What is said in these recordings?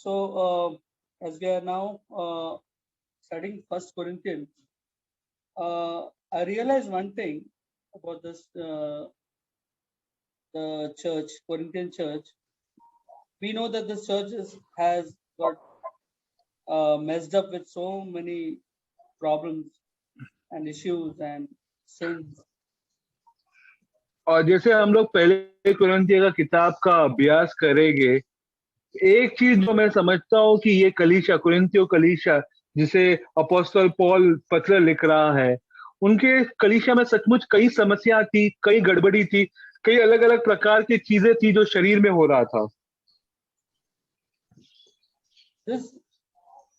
So, as we are now studying First Corinthians, I realized one thing about this the church, Corinthian church. We know that this church has got messed up with so many problems and issues and sins. और जैसे हम लोग पहले कुरिन्थियों का किताब का अभ्यास करेंगे, एक चीज जो मैं समझता हूँ कि ये कलीसिया, कुरिन्थियों कलीसिया जिसे अपोस्तल पौल पत्र लिख रहा है, उनके कलीसिया में सचमुच कई समस्या थी, कई गड़बड़ी थी, कई अलग अलग प्रकार की चीजें थी जो शरीर में हो रहा था. This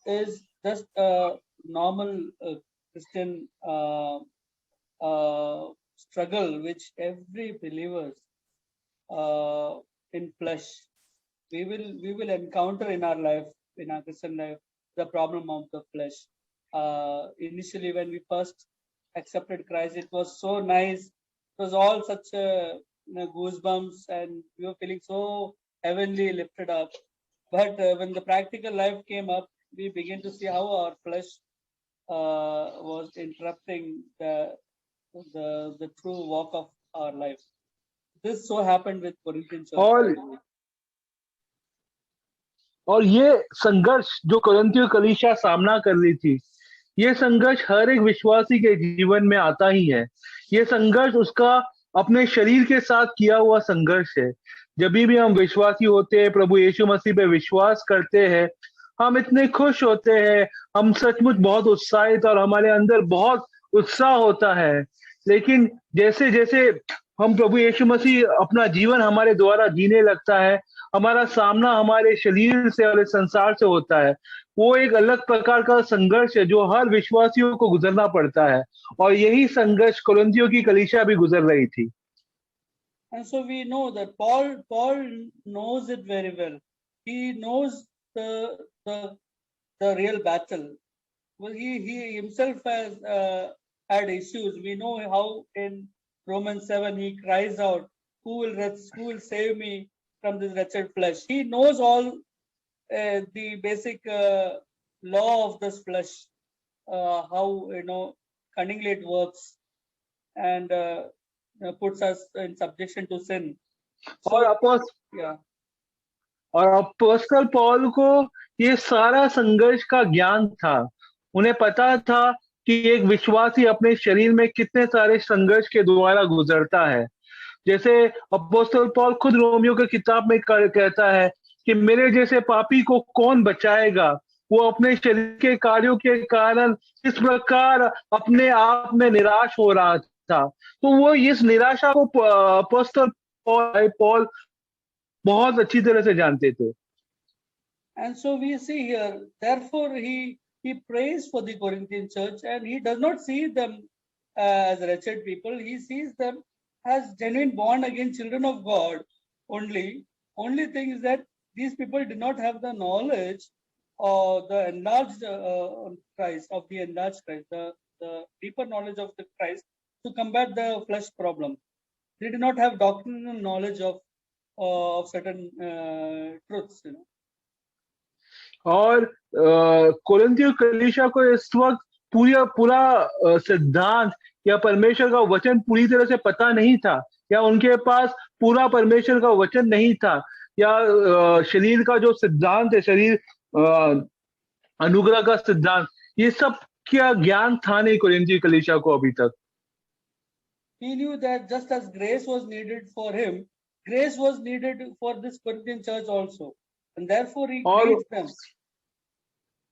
is just a normal Christian struggle which every believers in flesh we will encounter in our life, in our Christian life, the problem of the flesh. Initially, when we first accepted Christ, it was so nice. It was all such goosebumps, and we were feeling so heavenly lifted up. But when the practical life came up, we began to see how our flesh was interrupting the true walk of our life. This so happened with Corinthian church. और ये संघर्ष जो कुरिन्थियों कलीसिया सामना कर रही थी, ये संघर्ष हर एक विश्वासी के जीवन में आता ही है. ये संघर्ष उसका अपने शरीर के साथ किया हुआ संघर्ष है. जब भी हम विश्वासी होते हैं, प्रभु यीशु मसीह पे विश्वास करते हैं, हम इतने खुश होते हैं, हम सचमुच बहुत उत्साहित और हमारे अंदर बहुत उत्साह होता है. लेकिन जैसे जैसे हम प्रभु यीशु मसीह अपना जीवन हमारे द्वारा जीने लगता है, हमारा सामना हमारे शरीर से और संसार से होता है, वो एक अलग प्रकार का संघर्ष है जो हर विश्वासियों को गुजरना पड़ता है. और यही संघर्ष कुरिन्थियों की कलीसिया भी गुजर रही थी. And so we know that Paul knows it very well. He knows the real battle. Well, he himself has had issues. We know how in Romans 7 he cries out, "Who will save me from this wretched flesh?" He knows all the basic law of this flesh, how cunningly it works, and puts us in subjection to sin. So, और अपोस्तल पौल को ये सारा संघर्ष का ज्ञान था. उन्हें पता था कि एक विश्वासी अपने शरीर में कितने सारे संघर्ष के द्वारा गुजरता है. जैसे अपोस्तल पौल खुद रोमियो की किताब में कहता है कि मेरे जैसे पापी को कौन बचाएगा. वो अपने शरीर के कार्यों के कारण इस प्रकार अपने आप में निराश हो रहा था. तो वो इस निराशा को अपोस्तल पौल बहुत अच्छी तरह से जानते थे. And so we see here, therefore he prays for the Corinthian church, and he does not see them as wretched people. He sees them as genuine born again children of God. Only thing is that these people did not have the knowledge of the enlarged Christ, of the enlarged Christ, the deeper knowledge of the Christ to combat the flesh problem. They did not have doctrinal knowledge of certain truths, और कोरिन्थियों कलीसिया को इस वक्त पूरा सिद्धांत या परमेश्वर का वचन पूरी तरह से पता नहीं था, या उनके पास पूरा परमेश्वर का वचन नहीं था, या शरीर का जो सिद्धांत है, शरीर अनुग्रह का सिद्धांत, ये सब क्या ज्ञान था नहीं कोरिन्थियों कलीसिया को अभी तक. He knew that just as grace was needed for him, grace was needed for this Corinthian church also, and therefore he greets them.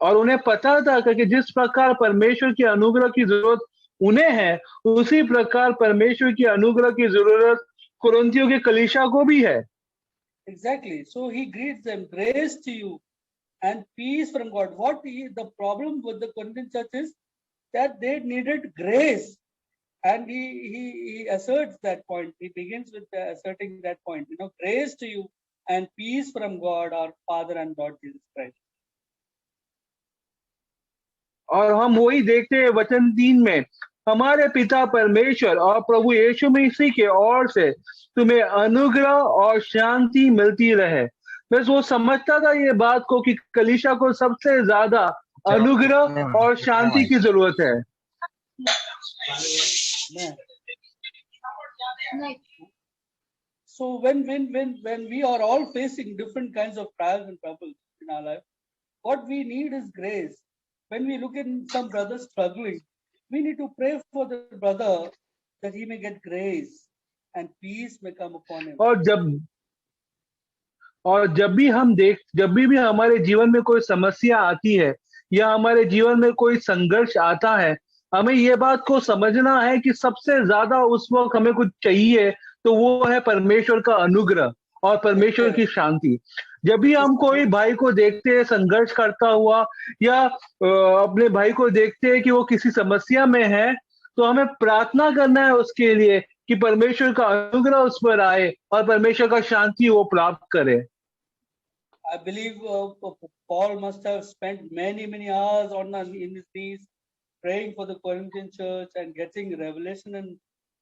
और उन्हें पता था कि जिस प्रकार परमेश्वर की अनुग्रह की जरूरत उन्हें है, उसी प्रकार परमेश्वर की अनुग्रह की जरूरत कुरिन्थियों के कलीसिया को भी है. Exactly. So he greets them, grace to you and peace from God. The problem with the Corinthian church is that they needed grace. And he asserts that point. He begins with asserting that point. Grace to you and peace from God, our Father and Lord Jesus Christ. और हम वही देखते हैं वचन 3 में, हमारे पिता परमेश्वर और प्रभु यीशु मसीह के ओर से तुम्हें अनुग्रह और शांति मिलती रहे. बस वो समझता था ये बात को कि कलीसिया को सबसे ज्यादा अनुग्रह और शांति की जरूरत है। So when we are all facing different kinds of trials and troubles in our life, what we need is grace. When we look in some brother struggling, we need to pray for the brother that he may get grace and peace may come upon him. और जब भी हमारे जीवन में कोई समस्या आती है या हमारे जीवन में कोई संघर्ष आता है, हमें ये बात को समझना है कि सबसे ज्यादा उस वक्त हमें कुछ चाहिए तो वो है परमेश्वर का अनुग्रह और परमेश्वर की शांति। जब भी हम कोई भाई को देखते हैं संघर्ष करता हुआ या अपने भाई को देखते हैं कि वो किसी समस्या में है, तो हमें प्रार्थना करना है उसके लिए कि परमेश्वर का अनुग्रह उस पर आए और परमेश्वर का शांति वो प्राप्त करे। I believe Paul must have spent many hours in his knees praying for the Corinthian church and getting revelation and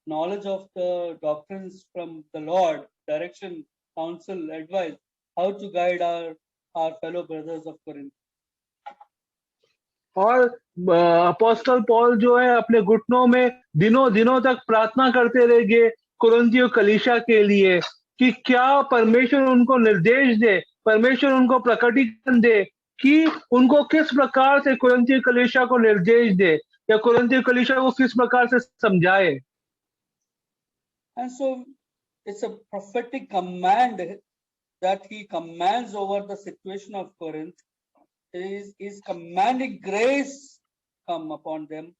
knowledge of the doctrines from the Lord, direction, counsel, advice, how to guide our fellow brothers of Corinth. और apostle Paul जो है अपने घुटनों में दिनों तक प्रार्थना करते रह गए कुरिन्थियों कलीसिया के लिए कि क्या परमेश्वर उनको निर्देश दे, परमेश्वर उनको प्रकटीकरण दे कि उनको किस प्रकार से कुरिन्थियों कलीसिया को निर्देश दे या कुरिन्थियों कलीसिया को किस प्रकार से समझाए। And so it's a prophetic command that he commands over the situation of Corinth. Is commanding grace come upon them,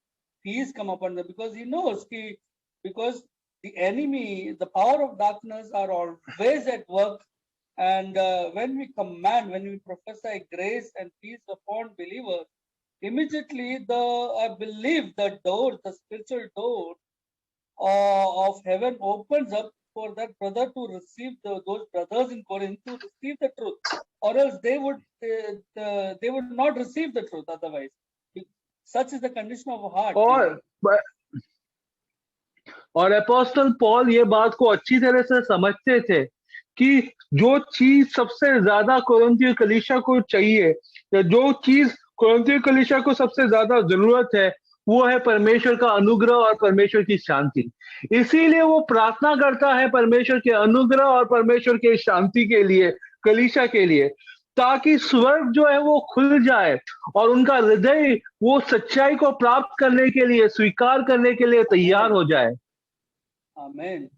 peace come upon them, because he knows because the enemy, the power of darkness are always at work, and when we prophesy grace and peace upon believers, immediately I believe the spiritual door of heaven opens up for that brother to receive those brothers in Corinth to receive the truth, or else they would not receive the truth otherwise. Such is the condition of heart. और apostle Paul ये बात को अच्छी तरह से समझते थे कि जो चीज सबसे ज्यादा कुरिन्थियों कलीसिया को चाहिए या जो चीज कुरिन्थियों कलीसिया को सबसे ज्यादा जरूरत है वो है परमेश्वर का अनुग्रह और परमेश्वर की शांति। इसीलिए वो प्रार्थना करता है परमेश्वर के अनुग्रह और परमेश्वर के शांति के लिए, कलीसिया के लिए, ताकि स्वर्ग जो है वो खुल जाए और उनका हृदय वो सच्चाई को प्राप्त करने के लिए, स्वीकार करने के लिए तैयार हो जाए। Amen.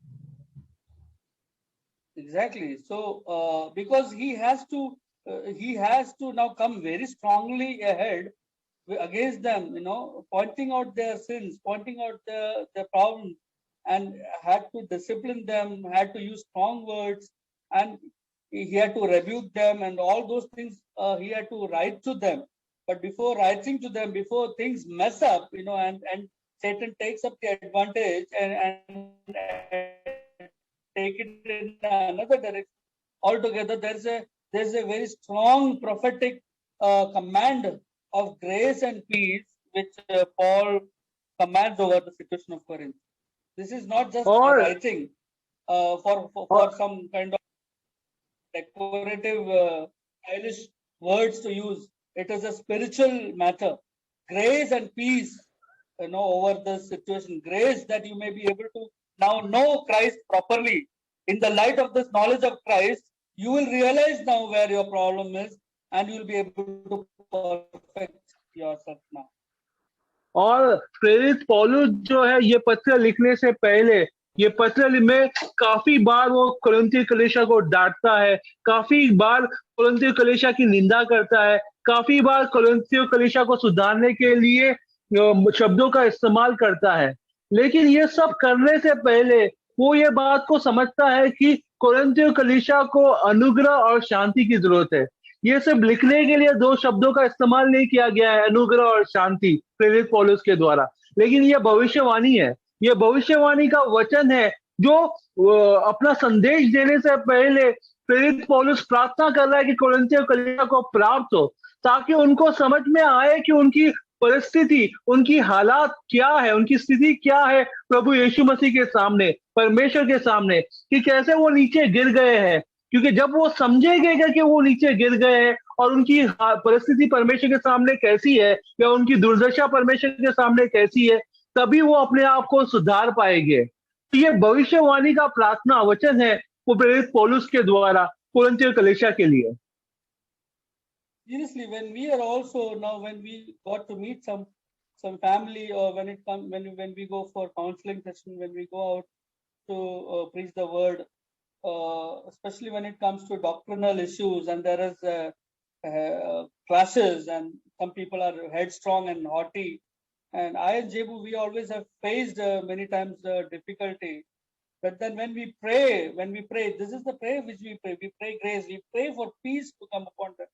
Exactly. So because he has to now come very strongly ahead against them, pointing out their sins, pointing out their problems, and had to discipline them, had to use strong words, and he had to rebuke them, and all those things he had to write to them. But before writing to them, before things mess up, and Satan takes up the advantage and take it in another direction altogether, there's a very strong prophetic command of grace and peace which Paul commands over the situation of Corinth. This is not just writing for some kind of decorative stylish words to use. It is a spiritual matter. Grace and peace over the situation. Grace that you may be able to now know Christ properly. In the light of this knowledge of Christ, you will realize now where your problem is and you will be able to perfect yourself now. और प्रेरित पौलुस जो है ये पत्र लिखने से पहले ये पत्र में काफी बार वो कुरिन्थियों कलीसिया को डांटता है, काफी बार कुरिन्थियों कलीसिया की निंदा करता है, काफी बार कुरिन्थियों कलीसिया को सुधारने के लिए शब्दों का इस्तेमाल करता है। लेकिन ये सब करने से पहले वो ये बात को समझता है कि कुरिन्थियों कलीसिया को अनुग्रह और शांति की जरूरत है। ये सब लिखने के लिए दो शब्दों का इस्तेमाल नहीं किया गया है, अनुग्रह और शांति, प्रेरित पौलुस के द्वारा, लेकिन ये भविष्यवाणी है, ये भविष्यवाणी का वचन है जो अपना संदेश देने से पहले प्रेरित पौलुस प्रार्थना कर रहा है कि कुरिन्थियों कलीसिया को प्राप्त हो, ताकि उनको समझ में आए कि उनकी परिस्थिति, उनकी हालात क्या है, उनकी स्थिति क्या है प्रभु यीशु मसीह के सामने, परमेश्वर के सामने, कि कैसे वो नीचे गिर गए हैं क्योंकि जब वो समझेंगे कि वो नीचे गिर गए हैं और उनकी परिस्थिति परमेश्वर के सामने कैसी है या उनकी दुर्दशा परमेश्वर के सामने कैसी है, तभी वो अपने आप को सुधार पाएंगे। तो ये भविष्यवाणी का प्रार्थना वचन है वो प्रेरित पौलुस के द्वारा कुरिन्थियों कलीसिया के लिए। Seriously, when we are also now, when we got to meet some family, or when it comes, when we go for counseling session, when we go out to preach the word, especially when it comes to doctrinal issues, and there is clashes, and some people are headstrong and haughty, and I and Jebu, we always have faced many times difficulty. But then when we pray, this is the prayer which we pray grace, we pray for peace to come upon them.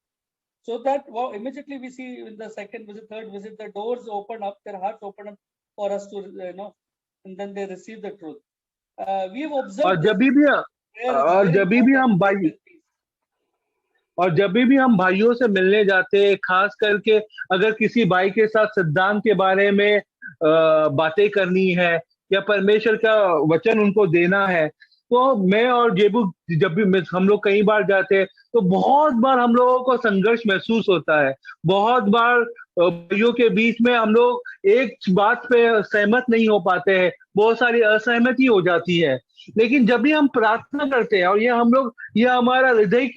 So that immediately we see in the second visit, third visit, the doors open up, their hearts open up for us to, and then they receive the truth. We have observed. और जब भी हम भाइयों से मिलने जाते हैं, खास करके अगर किसी भाई के साथ सिद्धांत के बारे में बातें करनी है या परमेश्वर का वचन उनको देना है, तो मैं और जेबू जब भी हम लोग कई बार जाते हैं तो बहुत बार हम लोगों को संघर्ष महसूस होता है। बहुत बार भाइयों के बीच में हम लोग एक बात पे सहमत नहीं हो पाते हैं, बहुत सारी असहमति हो जाती है। लेकिन जब भी हम प्रार्थना करते हैं, और ये हमारा हृदय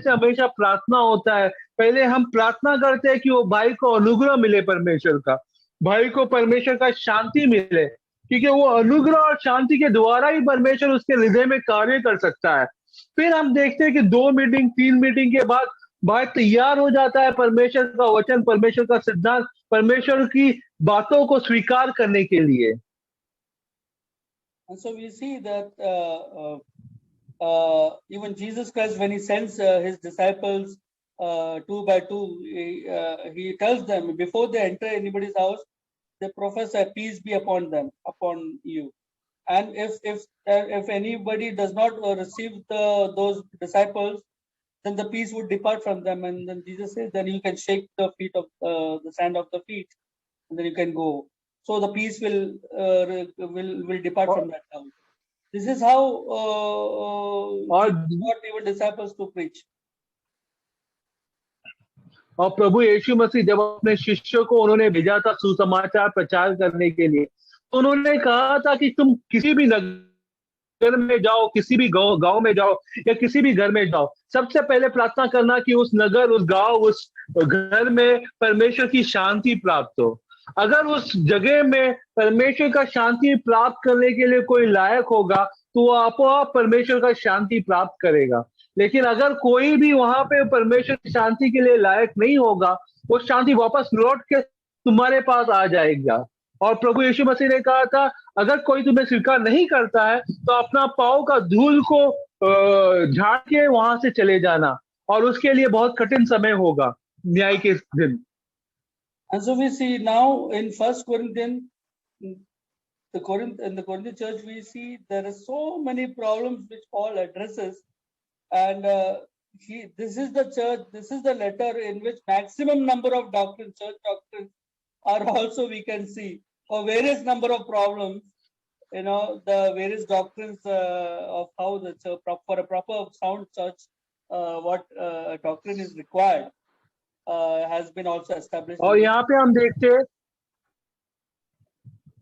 से हमेशा प्रार्थना होता है, पहले हम प्रार्थना करते हैं कि वो भाई को अनुग्रह मिले, परमेश्वर का, भाई को परमेश्वर का शांति मिले, क्योंकि वो अनुग्रह और शांति के द्वारा ही परमेश्वर उसके हृदय में कार्य कर सकता है। फिर हम देखते हैं कि 2 मीटिंग 3 मीटिंग के बाद भाई तैयार हो जाता है परमेश्वर का वचन, परमेश्वर का सिद्धांत, परमेश्वर की बातों को स्वीकार करने के लिए। And so we see that even Jesus Christ, when he sends his disciples 2 by 2, he tells them before they enter anybody's house, they prophesy, peace be upon them, upon you. And if anybody does not receive those disciples, then the peace would depart from them. And then Jesus says, then you can shake the feet of the sand of the feet, and then you can go. So the peace will depart from that house. This is how Jesus got even disciples to preach. और प्रभु यीशु मसीह जब अपने शिष्यों को उन्होंने भेजा था सुसमाचार प्रचार करने के लिए, तो उन्होंने कहा था कि तुम किसी भी नगर में जाओ, किसी भी गांव में जाओ या किसी भी घर में जाओ, सबसे पहले प्रार्थना करना कि उस नगर, उस गांव, उस घर में परमेश्वर की शांति प्राप्त हो। अगर उस जगह में परमेश्वर का शांति प्राप्त करने के लिए कोई लायक होगा तो वो आपो परमेश्वर का शांति प्राप्त करेगा। लेकिन अगर कोई भी वहां पे परमेश्वर की शांति के लिए लायक नहीं होगा, वो शांति वापस लौट के तुम्हारे पास आ जाएगा। और प्रभु यीशु मसीह ने कहा था, अगर कोई तुम्हें स्वीकार नहीं करता है तो अपना पाँव का धूल को झाड़ के वहां से चले जाना, और उसके लिए बहुत कठिन समय होगा न्याय के दिन। And so we see now in First Corinthians, in the Corinthian church, we see there are so many problems which Paul addresses, and this is the church, this is the letter in which maximum number of doctrines, church doctrines, are also we can see, for various number of problems, the various doctrines of how the church, for a proper sound church, what doctrine is required. Has been also established. और यहाँ पे हम देखते हैं,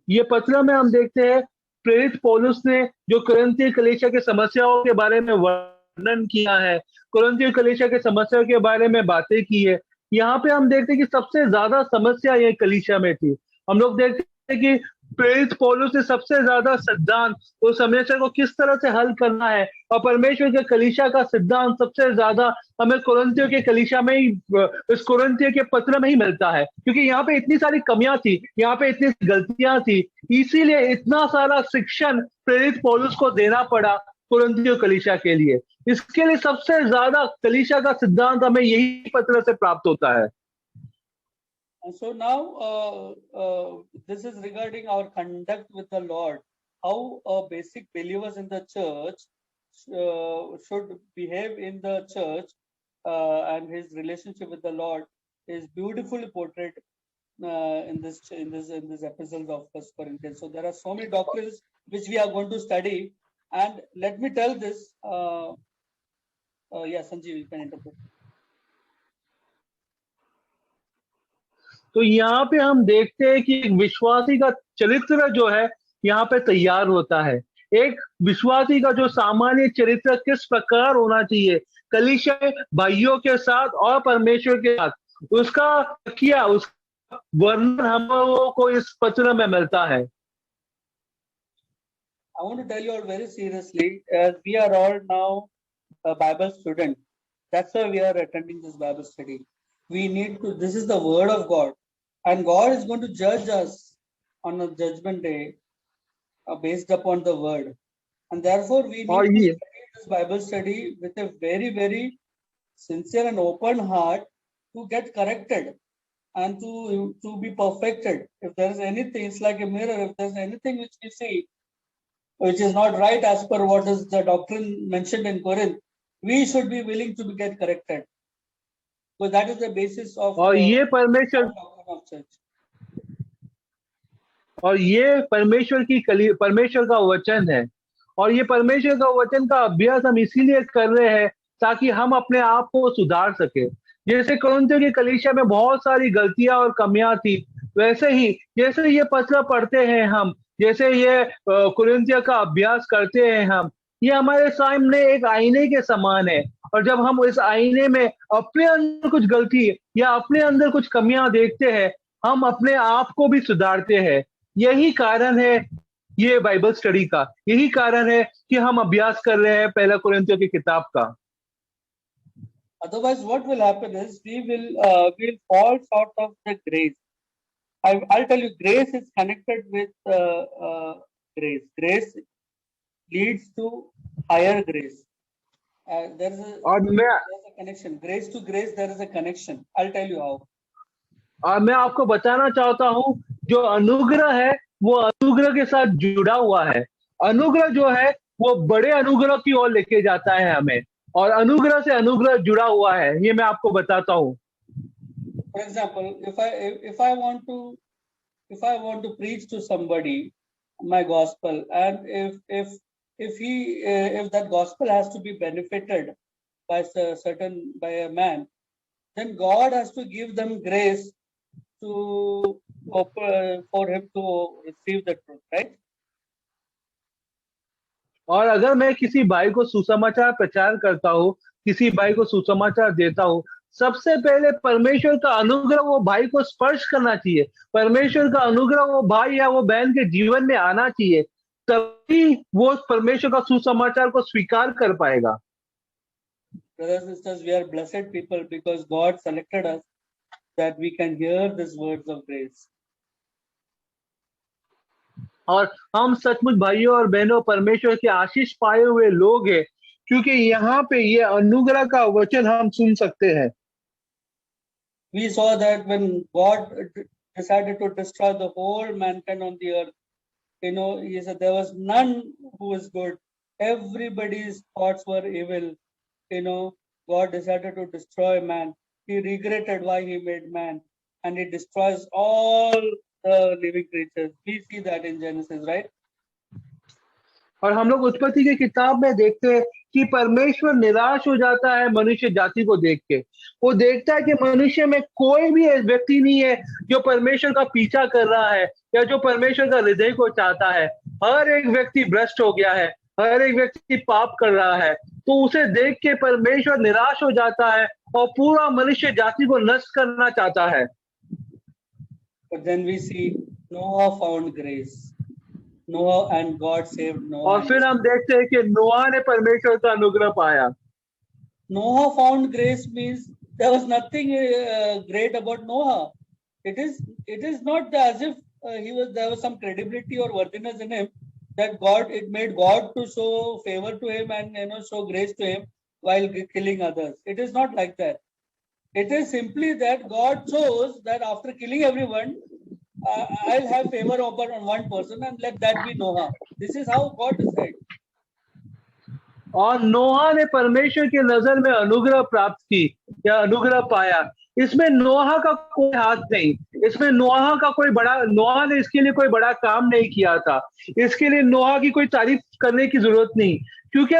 ये पत्र में हम देखते हैं प्रेरित पौलुस ने जो कुरिन्थियों कलीसिया के समस्याओं के बारे में वर्णन किया है, कुरिन्थियों कलीसिया के समस्याओं के बारे में बातें की है। यहाँ पे हम देखते हैं कि सबसे ज्यादा समस्या ये कलीसिया में थी। हम लोग देखते हैं कि प्रेरित पौलुस ने सबसे ज्यादा सिद्धांत उस समस्या को किस तरह से हल करना है, और परमेश्वर के कलीसिया का सिद्धांत सबसे ज्यादा हमें कुरिन्थियों के कलीसिया में ही, इस कुरिन्थियों के पत्र में ही मिलता है, क्योंकि यहाँ पे इतनी सारी कमियां थी, यहाँ पे इतनी गलतियां थी, इसीलिए इतना सारा शिक्षण प्रेरित पौलुस को देना पड़ा कुरिन्थियों कलीसिया के लिए। इसके लिए सबसे ज्यादा कलीसिया का सिद्धांत हमें यही पत्र से प्राप्त होता है। And so now this is regarding our conduct with the Lord, how basic believers in the church should behave in the church, and his relationship with the Lord is beautifully portrayed in this epistles of First Corinthians. So there are so many doctrines which we are going to study, And let me tell this. Yeah, Sanjeev, you can interpret. तो यहाँ पे हम देखते हैं कि एक विश्वासी का चरित्र जो है यहाँ पे तैयार होता है। एक विश्वासी का जो सामान्य चरित्र किस प्रकार होना चाहिए कलीसिया भाइयों के साथ और परमेश्वर के साथ, उसका किया उसका वर्णन हम लोगों को इस पत्र में मिलता है। I want to tell you all very seriously, as we are all now a Bible student. That's why we are attending this Bible study. We need to, this is the word of God, and God is going to judge us on a judgment day based upon the word. And therefore, we need to study this Bible study with a very, very sincere and open heart to get corrected and to be perfected. If there is anything, it's like a mirror. If there's anything which we see, which is not right as per what is the doctrine mentioned in Corinth, we should be willing to get corrected. So that is the basis of और ये doctrine of church. और ये परमेश्वर का वचन है, और ये परमेश्वर का वचन का अभ्यास हम इसीलिए कर रहे हैं ताकि हम अपने आप को सुधार सके। जैसे कुरिन्थियों की कलीसिया में बहुत सारी गलतियां और कमियां थी, वैसे ही जैसे ये पत्र पढ़ते हैं हम, जैसे ये कुरिन्थियों का अभ्यास करते हैं हम, ये हमारे सामने एक आईने के समान है। और जब हम इस आईने में अपने अंदर कुछ गलती या अपने अंदर कुछ कमियां देखते हैं, हम अपने आप को भी सुधारते हैं। यही कारण है ये बाइबल स्टडी का, यही कारण है कि हम अभ्यास कर रहे हैं पहला कुरिन्थियों की किताब का। Otherwise, what will happen is we'll fall short of the grace. I'll tell you, grace is connected with grace. Grace leads to higher grace. There's a connection. Grace to grace, there is a connection. I'll tell you how. और मैं आपको बताना चाहता हूं, जो अनुग्रह है वो अनुग्रह के साथ जुड़ा हुआ है। अनुग्रह जो है वो बड़े अनुग्रह की ओर लेके जाता है हमें, और अनुग्रह से अनुग्रह जुड़ा हुआ है, ये मैं आपको बताता हूं। For example, if I want to preach to somebody my gospel, and if that gospel has to be benefited by a man, then God has to give them grace for him to receive the truth, right? और अगर मैं किसी भाई को सुसमाचार प्रचार करता हूँ, किसी भाई को सुसमाचार देता हूँ, सबसे पहले परमेश्वर का अनुग्रह वो भाई को स्पर्श करना चाहिए। परमेश्वर का अनुग्रह वो भाई या वो बहन के जीवन में आना चाहिए, तभी वो परमेश्वर का सुसमाचार को स्वीकार कर पाएगा। Brothers and sisters, we are blessed people because God selected us that we can hear these words of grace. और हम सचमुच भाइयों और बहनों परमेश्वर के आशीष पाए हुए लोग हैं, क्योंकि यहाँ पे ये अनुग्रह का वचन हम सुन सकते हैं। We saw that when God decided to destroy the whole mankind on the earth, he said there was none who was good. Everybody's thoughts were evil. God decided to destroy man. He regretted why he made man, and he destroys all the living creatures. We see that in Genesis, right? और हम लोग उत्पत्ति की किताब में देखते हैं कि परमेश्वर निराश हो जाता है मनुष्य जाति को देख के। वो देखता है कि मनुष्य में कोई भी व्यक्ति नहीं है जो परमेश्वर का पीछा कर रहा है या जो परमेश्वर का हृदय को चाहता है। हर एक व्यक्ति भ्रष्ट हो गया है, हर एक व्यक्ति पाप कर रहा है। तो उसे देख के परमेश्वर निराश हो जाता है और पूरा मनुष्य जाति को नष्ट करना चाहता है। But then we see Noah found grace. Noah and God saved Noah. और फिर हम देखते हैं कि नोआ ने परमेश्वर का अनुग्रह पाया। Noah found grace means there was nothing great about Noah. It is not as if there was some credibility or worthiness in him that it made God to show favor to him and show grace to him while killing others. It is not like that. It is simply that God chose that after killing everyone, I'll have favor on one person and let that be Noah. This is how God decided. और नोहा ने परमेश्वर की नजर में अनुग्रह प्राप्त की या अनुग्रह पाया। इसमें नोहा का कोई हाथ नहीं, इसमें नोहा ने इसके लिए कोई बड़ा काम नहीं किया था। इसके लिए नोहा की कोई तारीफ करने की जरूरत नहीं, क्योंकि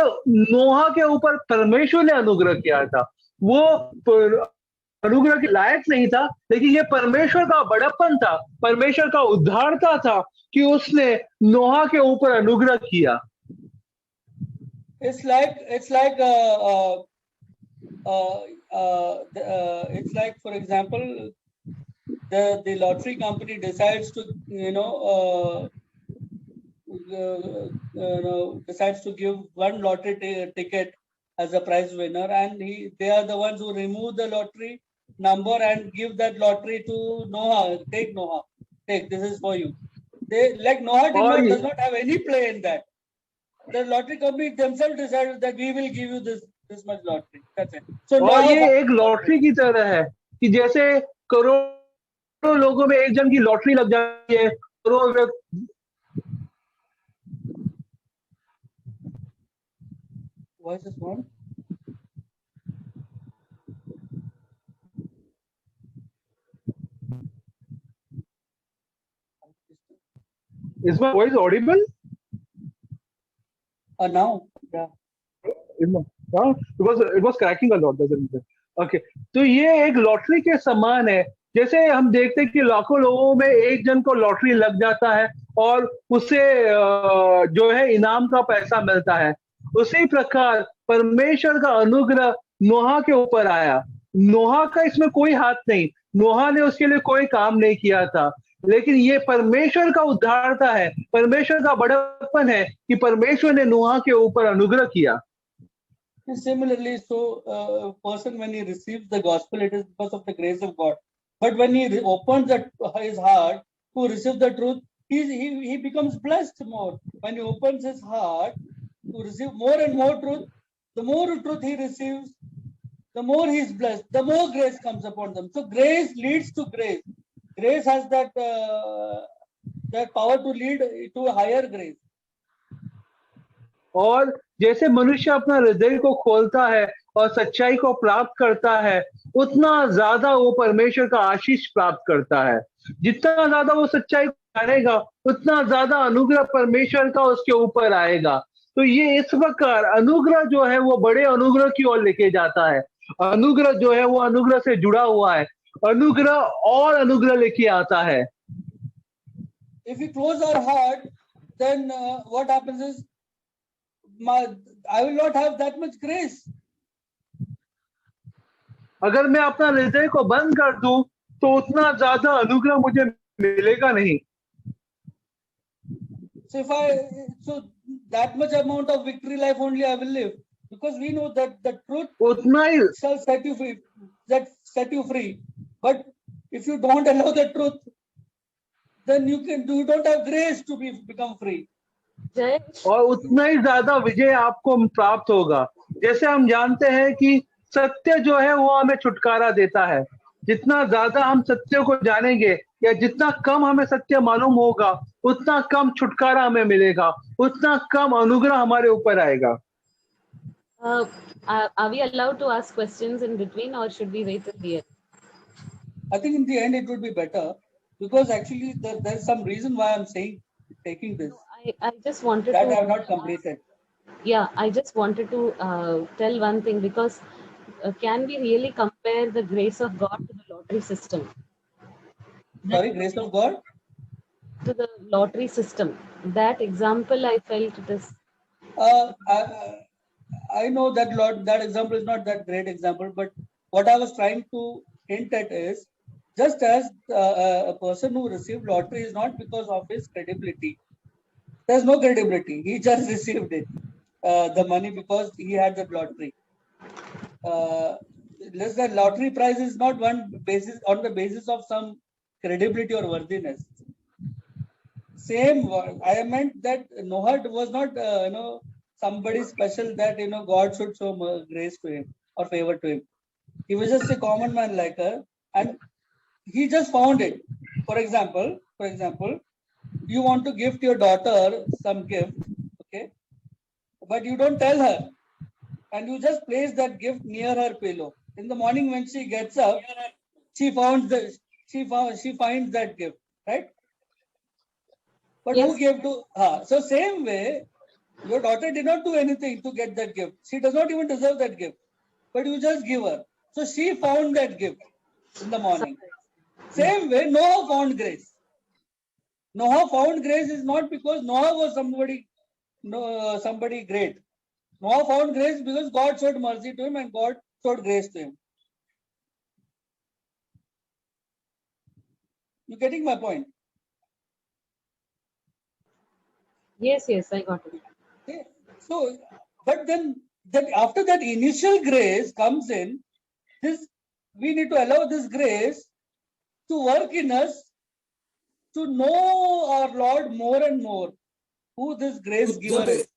नोहा के ऊपर परमेश्वर ने अनुग्रह किया था। वो अनुग्रह के लायक नहीं था, लेकिन ये परमेश्वर का बड़प्पन था, परमेश्वर का उद्धारता था कि उसने नोहा के ऊपर अनुग्रह किया। It's like it's like, for example, the lottery company decides to decides to give one lottery ticket as a prize winner, and they are the ones who remove the lottery number and give that lottery to Noah. Take, Noah, take, this is for you. They, like, Noah does not have any play in that. The lottery company themselves decided that we will give you this much lottery. That's it. So और ये एक lottery की तरह है कि जैसे करोड़ों लोगों में एक जन की लॉटरी लग जाती है, करोड़ों। Voice is on. Is my voice audible? Now, yeah. Because it was cracking a lot. Okay. तो ये एक लॉटरी के समान है। जैसे हम देखते हैं कि लाखों लोगों में एक जन को लॉटरी लग जाता है और उसे जो है इनाम का पैसा मिलता है, उसी प्रकार परमेश्वर का अनुग्रह नोहा के ऊपर आया। नोहा का इसमें कोई हाथ नहीं, नोहा ने उसके लिए कोई काम नहीं किया था, लेकिन ये परमेश्वर का उद्धारता है, परमेश्वर का बड़प्पन है कि परमेश्वर ने नोहा के ऊपर अनुग्रह किया। Similarly, so a person, when he receives the gospel, it is because of the grace of God. But when he opens his heart to receive the truth, he becomes blessed more. When he opens his heart to receive more and more truth, the more truth he receives, the more he is blessed, the more grace comes upon them. So grace leads to grace. Grace has that power to lead to a higher grace. और जैसे मनुष्य अपना हृदय को खोलता है और सच्चाई को प्राप्त करता है, उतना ज्यादा वो परमेश्वर का आशीष प्राप्त करता है। जितना ज्यादा वो सच्चाई को जानेगा, उतना ज्यादा अनुग्रह परमेश्वर का उसके ऊपर आएगा। तो ये इस प्रकार अनुग्रह जो है वो बड़े अनुग्रह की ओर लेके जाता है। अनुग्रह जो है वो अनुग्रह से जुड़ा हुआ है, अनुग्रह और अनुग्रह लेके आता है। If we close our heart, then what happens is, I will not have that much grace. अगर मैं अपना हृदय को बंद कर दूं, तो उतना ज्यादा अनुग्रह मुझे मिलेगा नहीं। So that much amount of victory life only I will live, because we know that the truth उतना ही shall set you free. That set you free. But if you don't allow the truth, then you don't have grace to become free. और उतना ही ज्यादा विजय आपको प्राप्त होगा। जैसे हम जानते हैं कि सत्य जो है वो हमें छुटकारा देता है। जितना ज्यादा हम सत्य को जानेंगे या जितना कम हमें सत्य मालूम होगा, उतना कम छुटकारा हमें मिलेगा, उतना कम अनुग्रह हमारे ऊपर आएगा। Are we allowed to ask questions in between, or should we wait till the end? I think in the end it would be better, because actually there's some reason why I'm taking this. I just wanted that to. I have not completed. Yeah, I just wanted to tell one thing, because can we really compare the grace of God to the lottery system? Sorry, grace of God? To the lottery system. That example I felt it is. I know that that example is not that great example, but what I was trying to hint at is, just as a person who received lottery is not because of his credibility. There's no credibility. He just received it, the money, because he had the lottery. The lottery prize is not on the basis of some credibility or worthiness. Same, I meant that Noah was not somebody special that God should show grace to him or favor to him. He was just a common man like her, and he just found it. For example, you want to gift your daughter some gift, okay, but you don't tell her, and you just place that gift near her pillow. In the morning when she gets up, she she finds that gift, right? But Yes. who gave to her? So same way, your daughter did not do anything to get that gift. She does not even deserve that gift, but you just give her. So she found that gift in the morning. Same way, Noah found grace. Noah found grace is not because Noah was somebody great. Noah found grace because God showed mercy to him and God showed grace to him. You getting my point? Yes, I got it. Okay. So, but then after that initial grace comes in, this we need to allow this grace to work in us to know our Lord more and more, who this grace giver is.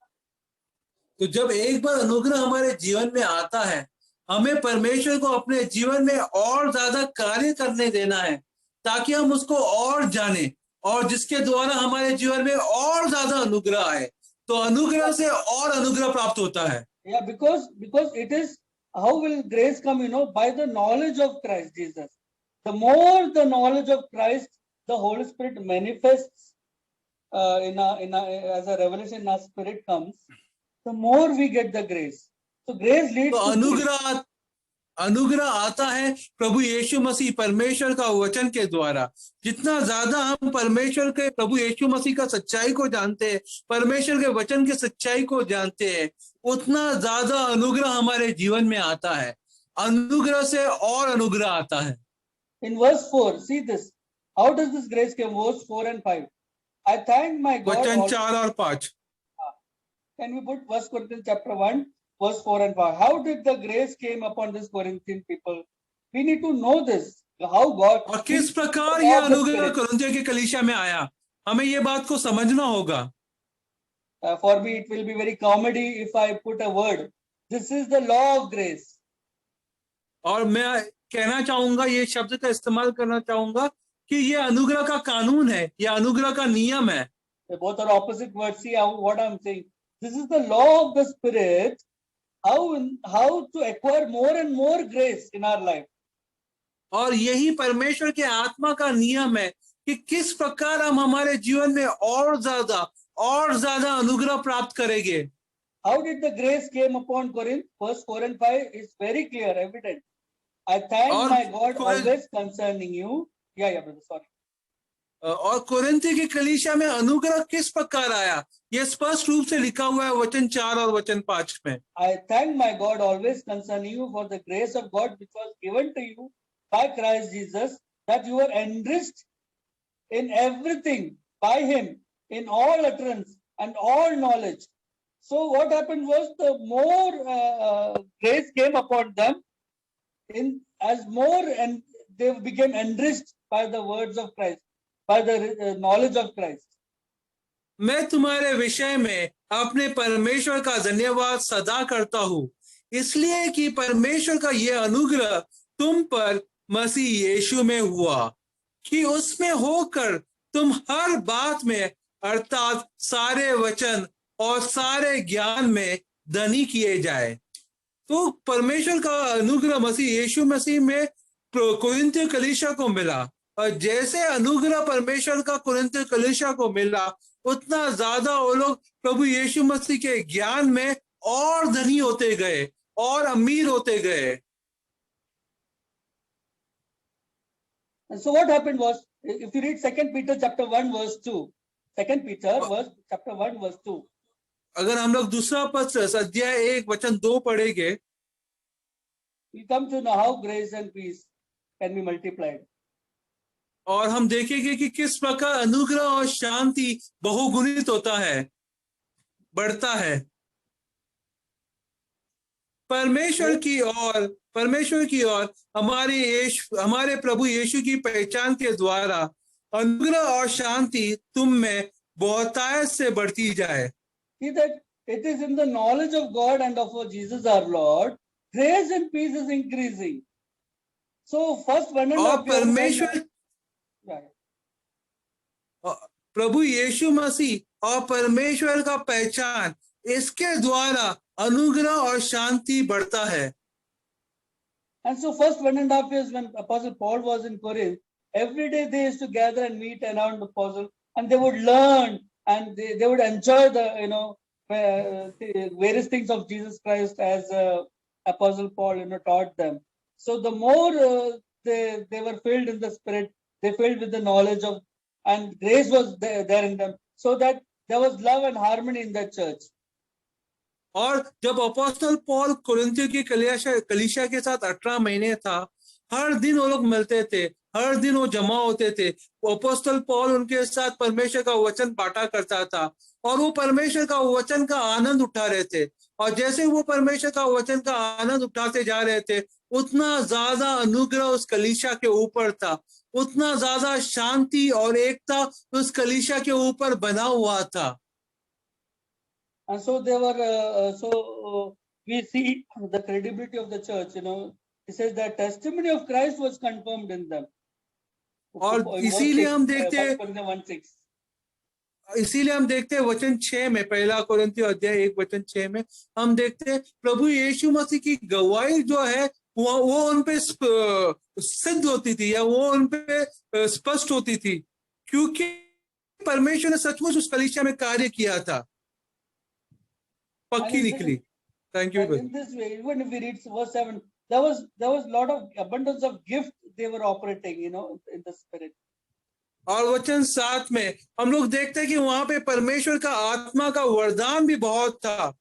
तो जब एक बार अनुग्रह हमारे जीवन में आता है, हमें परमेश्वर को अपने जीवन में और ज्यादा कार्य करने देना है ताकि हम उसको और जाने, और जिसके द्वारा हमारे जीवन में और ज्यादा अनुग्रह आए। तो अनुग्रह से और अनुग्रह प्राप्त होता है। Yeah, because it is, how will grace come? By the knowledge of Christ Jesus. The more the knowledge of Christ, the Holy Spirit manifests as a revelation in our spirit comes, the more we get the grace. So grace leads तो to अनुग्रह आता है प्रभु यीशु मसीह परमेश्वर का वचन के द्वारा। जितना ज्यादा हम परमेश्वर के प्रभु यीशु मसीह का सच्चाई को जानते हैं, परमेश्वर के वचन की सच्चाई को जानते हैं, उतना ज्यादा अनुग्रह हमारे जीवन में आता है। अनुग्रह से और अनुग्रह आता है। In verse 4, see this. How does this grace come? Verse 4 and 5. I thank my God. वचन 4 और 5। Can we put 1 Corinthians chapter 1, verse 4 and 5? How did the grace came upon this Corinthian people? We need to know this. How God. और किस प्रकार यह अनुग्रह कुरिन्थियों की कलीसिया में आया, हमें ये बात को समझना होगा। For me, it will be very comedy if I put a word. This is the law of grace. और मैं कहना चाहूंगा, ये शब्द का इस्तेमाल करना चाहूंगा कि ये अनुग्रह का कानून है, ये अनुग्रह का नियम है। Both are opposite words. See what I'm saying. This is the law of the Spirit. How to acquire more and more grace in our life. और यही परमेश्वर के आत्मा का नियम है कि किस प्रकार हम हमारे जीवन में और ज्यादा अनुग्रह प्राप्त करेंगे। How did the grace came upon Corinth? Verse 4 and 5 is very clear, evident. I thank my God always concerning you. Yeah, brother, sorry. और कुरिन्थी की कलीसिया में अनुग्रह किस प्रकार आया, यह स्पष्ट रूप से लिखा हुआ है वचन 4 और वचन 5 में। I thank my God always concerning you for the grace of God which was given to you by Christ Jesus, that you were enriched in everything by him, in all utterance and all knowledge. So what happened was, the more grace came upon them, and they became enriched by the words of Christ, by the knowledge of Christ. मैं तुम्हारे विषय में अपने परमेश्वर का धन्यवाद सदा करता हूँ, इसलिए कि परमेश्वर का यह अनुग्रह तुम पर मसीह यीशु में हुआ, कि उसमें होकर तुम हर बात में अर्थात सारे वचन और सारे ज्ञान में धनी किए जाए। तो परमेश्वर का अनुग्रह मसीह यीशु मसीह में कुरिन्थियों कलीसिया को मिला, और जैसे अनुग्रह परमेश्वर का कुरिन्थियों कलीसिया को मिला, उतना ज्यादा वो लोग प्रभु यीशु मसीह के ज्ञान में और धनी होते गए और अमीर होते गए। And so what happened was, if you read 2 Peter chapter 1 verse 2, 2 Peter chapter 1 verse 2. अगर हम लोग दूसरा पत्र अध्याय 1 वचन 2 पढ़ेंगे, we come to know how grace and peace can be multiplied. और हम देखेंगे कि किस प्रकार अनुग्रह और शांति बहुगुणित होता है, बढ़ता है। परमेश्वर की ओर हमारे प्रभु यीशु की पहचान के द्वारा अनुग्रह और शांति तुम में बहुतायत से बढ़ती जाए। See that it is in the knowledge of God and of Jesus our Lord, grace and peace is increasing. So first 1.5 years प्रभु यीशु मसीह और परमेश्वर का पहचान, इसके द्वारा अनुग्रह और शांति बढ़ता है। And so first 1.5 years when Apostle Paul was in Corinth, every day they used to gather and meet around the apostle, and they would learn, and they would enjoy the various things of Jesus Christ as Apostle Paul taught them. So the more they were filled in the Spirit, they filled with the knowledge of, and grace was there in them, so that there was love and harmony in that church. और जब apostle Paul कुरिन्थियों की कलीसिया के साथ 18 महीने था, हर दिन वो लोग मिलते थे, हर दिन वो जमा होते थे। अपोस्टल पॉल उनके साथ परमेश्वर का वचन बांटा करता था और वो परमेश्वर का वचन का आनंद उठा रहे थे। और जैसे वो परमेश्वर का वचन का आनंद उठाते जा रहे थे, उतना ज्यादा अनुग्रह उस कलीसिया के ऊपर था, उतना ज्यादा शांति और एकता उस कलीसिया के ऊपर बना हुआ था। And so they were, we see the credibility of the church, it says that testimony of Christ was confirmed in them. और इसीलिए हम देखते हैं, 1:6. इसीलिए हम देखते हैं वचन 6 में, पहला कोरिन्थियों अध्याय 1 वचन 6 में हम देखते हैं प्रभु यीशु मसीह की गवाही जो है वो उन पे सिद्ध होती थी, या वो उन पे स्पष्ट होती थी, क्योंकि परमेश्वर ने सचमुच उस कलीसिया में कार्य किया था, पक्की निकली। Thank you. In this way, even if we read verse 7, there was lot of abundance of gift they were operating, in the Spirit. और वचन 7 में हम लोग देखते हैं कि वहां पे परमेश्वर का आत्मा का वरदान भी बहुत था।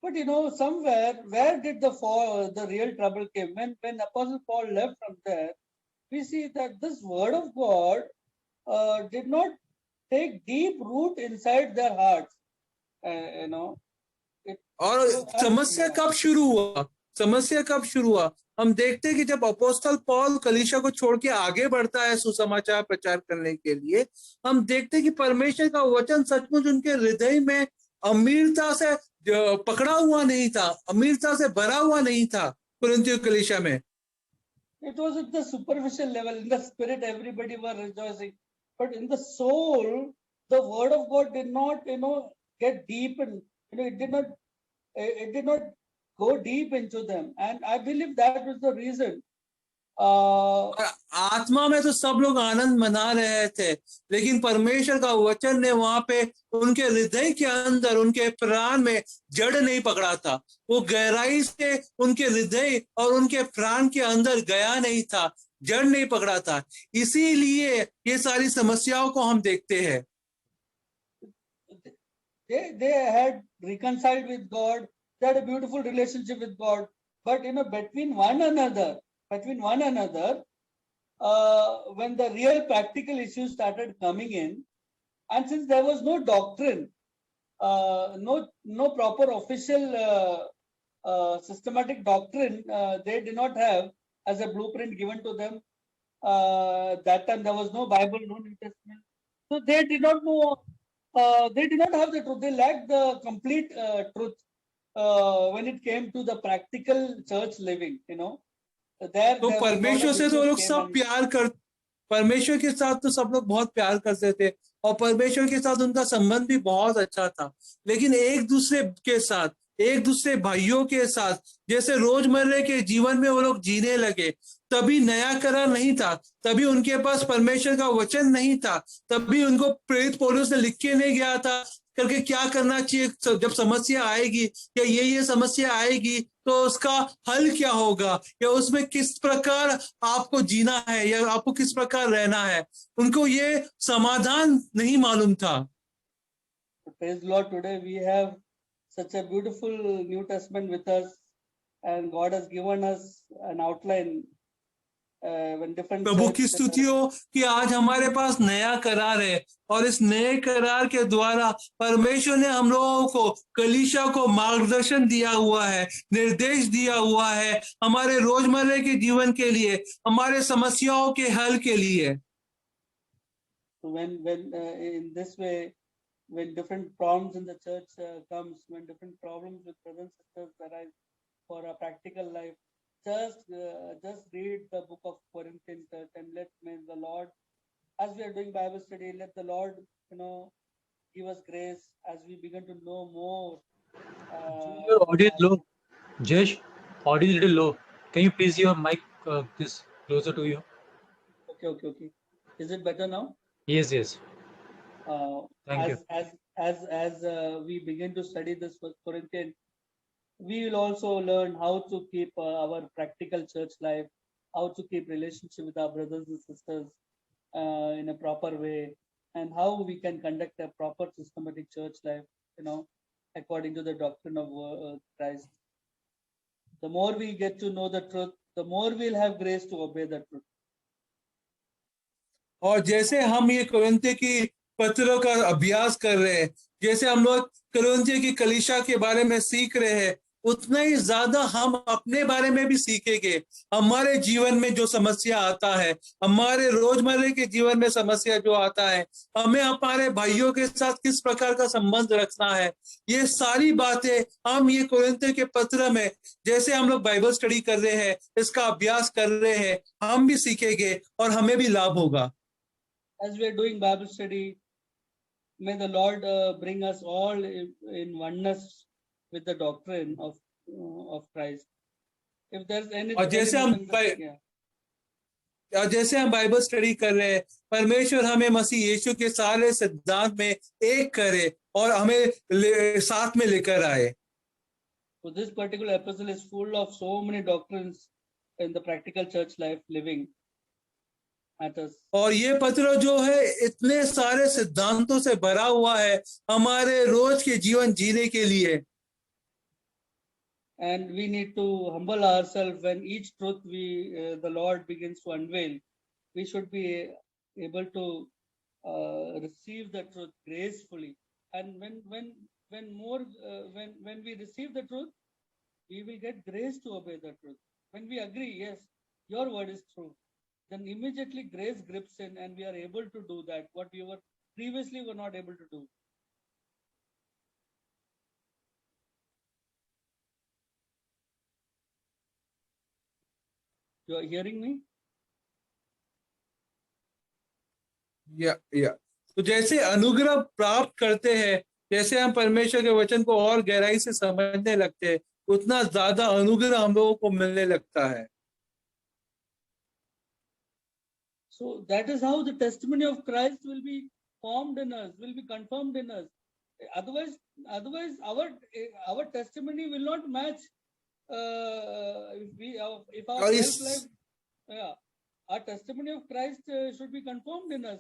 But somewhere, where did the real trouble came? When Apostle Paul left from there, we see that this word of God did not take deep root inside their hearts. और समस्या कब शुरू हुआ? समस्या कब शुरू हुआ? हम देखते हैं कि जब अपोस्टल पॉल कलीसिया को छोड़ के आगे बढ़ता है सुसमाचार प्रचार करने के लिए, हम देखते हैं कि परमेश्वर का वचन सचमुच उनके हृदय में अमीरता से पकड़ा हुआ नहीं था, अमीरता से भरा हुआ नहीं था। कुरिन्थियों कलीसिया में it was at the superficial level. In the spirit, everybody were rejoicing, but in the soul, the word of God did not, get deep, and it did not go deep into them. And I believe that was the reason. आत्मा में तो सब लोग आनंद मना रहे थे, लेकिन परमेश्वर का वचन ने वहां पे उनके हृदय के अंदर, उनके प्राण में जड़ नहीं पकड़ा था, वो गहराई से उनके हृदय और उनके प्राण के अंदर गया नहीं था, जड़ नहीं पकड़ा था। इसीलिए ये सारी समस्याओं को हम देखते हैं। They had reconciled with God, they had a beautiful relationship with God, but between one another, when the real practical issues started coming in, and since there was no doctrine, no proper official systematic doctrine, they did not have as a blueprint given to them. That time there was no Bible, no New Testament, so they did not know. They did not have the truth. They lacked the complete truth when it came to the practical church living. तो परमेश्वर से तो लोग सब परमेश्वर के साथ तो सब लोग बहुत प्यार करते थे और परमेश्वर के साथ उनका संबंध भी बहुत अच्छा था, लेकिन एक दूसरे भाइयों के साथ जैसे रोजमर्रे के जीवन में वो लोग जीने लगे, तभी नया करार नहीं था, तभी उनके पास परमेश्वर का वचन नहीं था, तभी उनको प्रेरित पौलुस ने लिख के नहीं गया था करके क्या करना चाहिए, जब समस्या आएगी या ये समस्या आएगी तो उसका हल क्या होगा, या उसमें किस प्रकार आपको जीना है या आपको किस प्रकार रहना है, उनको ये समाधान नहीं मालूम था। Praise Lord, today we have such a beautiful New Testament with us, and God has given us an outline. प्रभु की स्तुति हो कि आज हमारे पास नया करार है और इस नए करार के द्वारा परमेश्वर ने हम लोगों को कलीसिया को मार्गदर्शन दिया हुआ है, निर्देश दिया हुआ है हमारे रोजमर्रे के जीवन के लिए, हमारे समस्याओं के हल के लिए। When in this way, when different problems in the church comes, when different problems with brothers and sisters arise for a practical life, just read the book of Corinthian church and let the Lord, as we are doing Bible study, let the Lord give us grace as we begin to know more. Your audio is low. Jesh, audio is little low. Can you please your mic this closer to you? Okay. Is it better now? Yes, yes. Uh, Thank you. as we begin to study this First Corinthians, we will also learn how to keep our practical church life, how to keep relationship with our brothers and sisters in a proper way, and how we can conduct a proper systematic church life, according to the doctrine of Christ. The more we get to know the truth, the more we'll have grace to obey the truth. और जैसे हम ये कुरिन्थियों की पत्रों का अभ्यास कर रहे हैं, जैसे हम लोग कुरिन्थियों की कलीसिया के बारे में सीख रहे हैं, उतना ही ज्यादा हम अपने बारे में भी सीखेंगे। हमारे जीवन में जो समस्या आता है, हमारे रोजमर्रा के जीवन में समस्या जो आता है, हमें हमारे भाइयों के साथ किस प्रकार का संबंध रखना है, ये सारी बातें हम ये कुरिन्थियों के पत्र में, जैसे हम लोग बाइबल स्टडी कर रहे हैं, इसका अभ्यास कर रहे हैं, हम भी सीखेंगे और हमें भी लाभ होगा। As we are doing Bible study, may the Lord bring us all in oneness with the doctrine of Christ. If there's any, और जैसे हम बाइबल स्टडी कर रहे हैं, परमेश्वर हमें मसीह यीशु के सारे सिद्धांत में एक करे और हमें साथ में लेकर आए। So this particular epistle is full of so many doctrines in the practical church life living matters. और ये पत्र जो है इतने सारे सिद्धांतों से भरा हुआ है हमारे रोज के जीवन जीने के लिए। And we need to humble ourselves when each truth the Lord begins to unveil. We should be able to receive the truth gracefully. And when we receive the truth, we will get grace to obey the truth. When we agree, yes, your word is true, then immediately grace grips in and we are able to do that, what we were previously were not able to do. You are hearing me? या तो जैसे अनुग्रह प्राप्त करते हैं, जैसे हम परमेश्वर के वचन को और गहराई से समझने लगते हैं, उतना ज्यादा अनुग्रह हम लोगों को मिलने लगता है। So that is how the testimony of Christ will be formed in us, will be confirmed in us. Otherwise our testimony will not match. If our self-life, our testimony of Christ should be confirmed in us.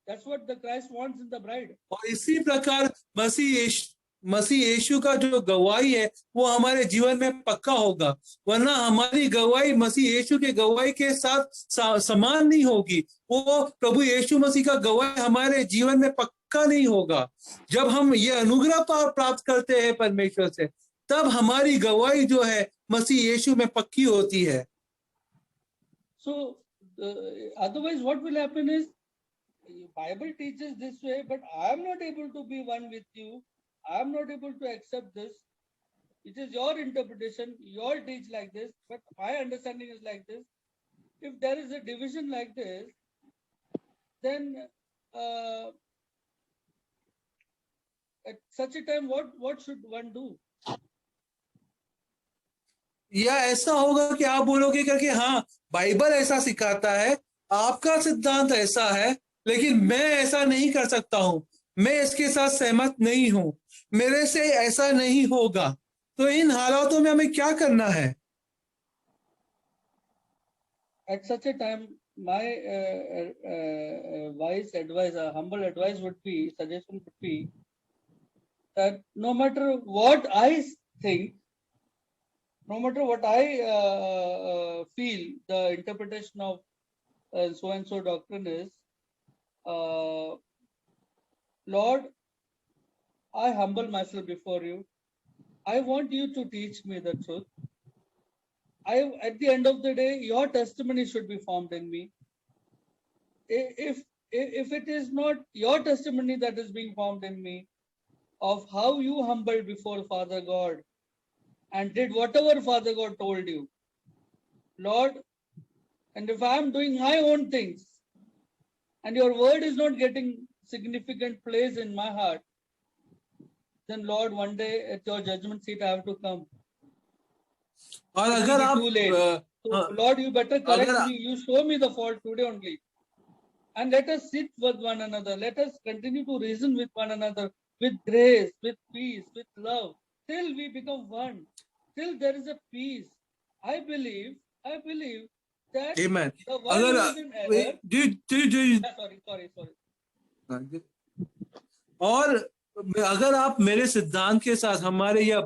That's what the Christ wants in the bride. और इसी प्रकार मसीह यीशु का जो गवाही है वो हमारे जीवन में पक्का होगा, वरना हमारी गवाही मसीह यीशु के गवाही के साथ समान नहीं होगी। वो प्रभु यीशु मसीह का गवाही हमारे जीवन में पक्का नहीं होगा। जब हम ये अनुग्रह प्राप्त करते हैं परमेश्वर से, तब हमारी गवाही जो है मसीह यीशु में पक्की होती है। So otherwise what will happen is, Bible teaches this way, but I am not able to be one with you. I am not able to accept this. It is your interpretation. You all teach like this, but my understanding is like this. If there is a division like this, then at such a time, what should one do? या ऐसा होगा कि आप बोलोगे कि हाँ, Bible ऐसा सिखाता है, आपका सिद्धांत ऐसा है, लेकिन मैं ऐसा नहीं कर सकता हूं, मैं इसके साथ सहमत नहीं हूं, मेरे से ऐसा नहीं होगा। तो इन हालातों में हमें क्या करना है? At such a time, my wise advice, humble advice suggestion would be that no matter what I think, no matter what I feel, the interpretation of so and so doctrine is, Lord, I humble myself before you. I want you to teach me the truth. At the end of the day, your testimony should be formed in me. If it is not your testimony that is being formed in me, of how you humbled before Father God and did whatever Father God told you, Lord, and if I am doing my own things and your word is not getting significant place in my heart, then Lord, one day at your judgment seat I have to come. और So, Lord, you better correct अगर- me. You show me the fault today only. And let us sit with one another. Let us continue to reason with one another with grace, with peace, with love, till we become one, till there is a peace. I believe that Amen. the one who is in error. Sorry. और अगर आप मेरे सिद्धांत के साथ, हमारे या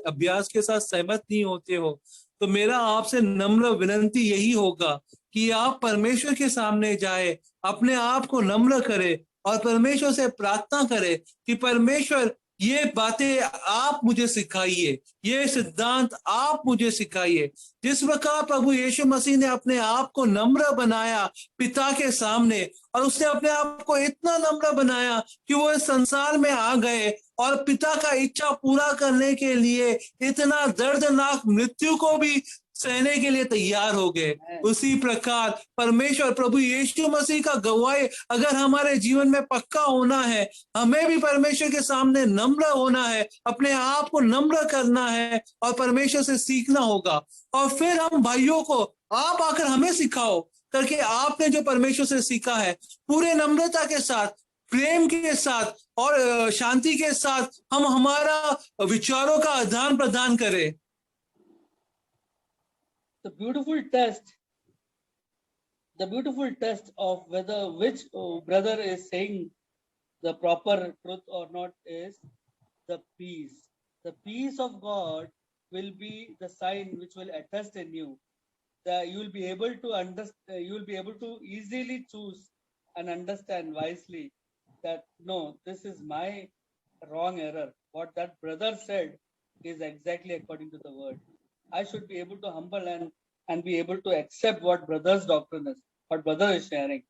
अभ्यास के साथ सहमत नहीं होते हो, तो मेरा आपसे नम्र विनती यही होगा कि आप परमेश्वर के सामने जाए, अपने आप को नम्र करे और परमेश्वर से प्रार्थना करे कि परमेश्वर ये बातें आप मुझे सिखाइए, ये सिद्धांत आप मुझे सिखाइए। जिस प्रकार प्रभु यीशु मसीह ने अपने आप को नम्र बनाया पिता के सामने, और उसने अपने आप को इतना नम्र बनाया कि वो इस संसार में आ गए और पिता का इच्छा पूरा करने के लिए इतना दर्दनाक मृत्यु को भी सहने के लिए तैयार हो गए। उसी प्रकार परमेश्वर प्रभु यीशु मसीह का गवाही अगर हमारे जीवन में पक्का होना है, हमें भी परमेश्वर के सामने नम्र होना है, अपने आप को नम्र करना है और परमेश्वर से सीखना होगा। और फिर हम भाइयों को, आप आकर हमें सिखाओ करके आपने जो परमेश्वर से सीखा है, पूरे नम्रता के साथ, प्रेम के साथ और शांति के साथ हम हमारा विचारों का आदान प्रदान करें। The beautiful test of whether which brother is saying the proper truth or not is the peace. The peace of God will be the sign which will attest in you. That you will be able to understand, you will be able to easily choose and understand wisely that no, this is my wrong error. What that brother said is exactly according to the word. I should be able to humble and be able to accept what brother's doctrine is, what brother is sharing,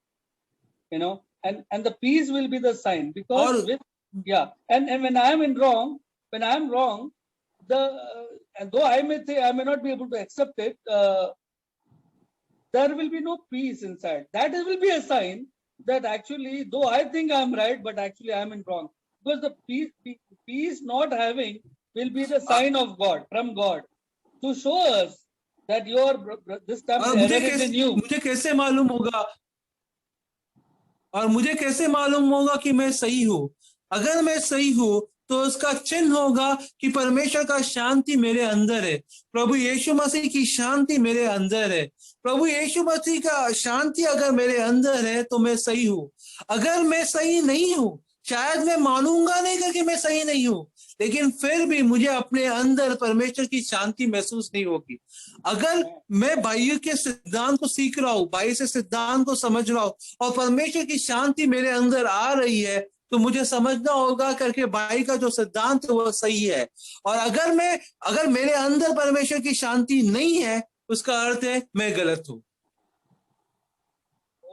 and the peace will be the sign, because and when I am wrong, and though I may not be able to accept it, there will be no peace inside. That will be a sign that actually, though I think I am right, but actually I am in wrong, because the peace not having will be the sign of God, from God, to show us that this time error is in you. मुझे कैसे मालूम होगा कि मैं सही हूँ? अगर मैं सही हूँ तो उसका चिन्ह होगा कि परमेश्वर का शांति मेरे अंदर है, प्रभु यीशु मसीह की शांति मेरे अंदर है। प्रभु यीशु मसीह का शांति अगर मेरे अंदर है तो मैं सही हूँ। अगर मैं सही नहीं हूँ, शायद मैं मानूंगा नहीं कि मैं सही नहीं हूँ, लेकिन फिर भी मुझे अपने अंदर परमेश्वर की शांति महसूस नहीं होगी। अगर मैं भाइयों के सिद्धांत को सीख रहा हूँ, भाई से सिद्धांत को समझ रहा हूँ और परमेश्वर की शांति मेरे अंदर आ रही है, तो मुझे समझना होगा करके भाई का जो सिद्धांत है वो सही है। और अगर मेरे अंदर परमेश्वर की शांति नहीं है, उसका अर्थ है मैं गलत हूँ।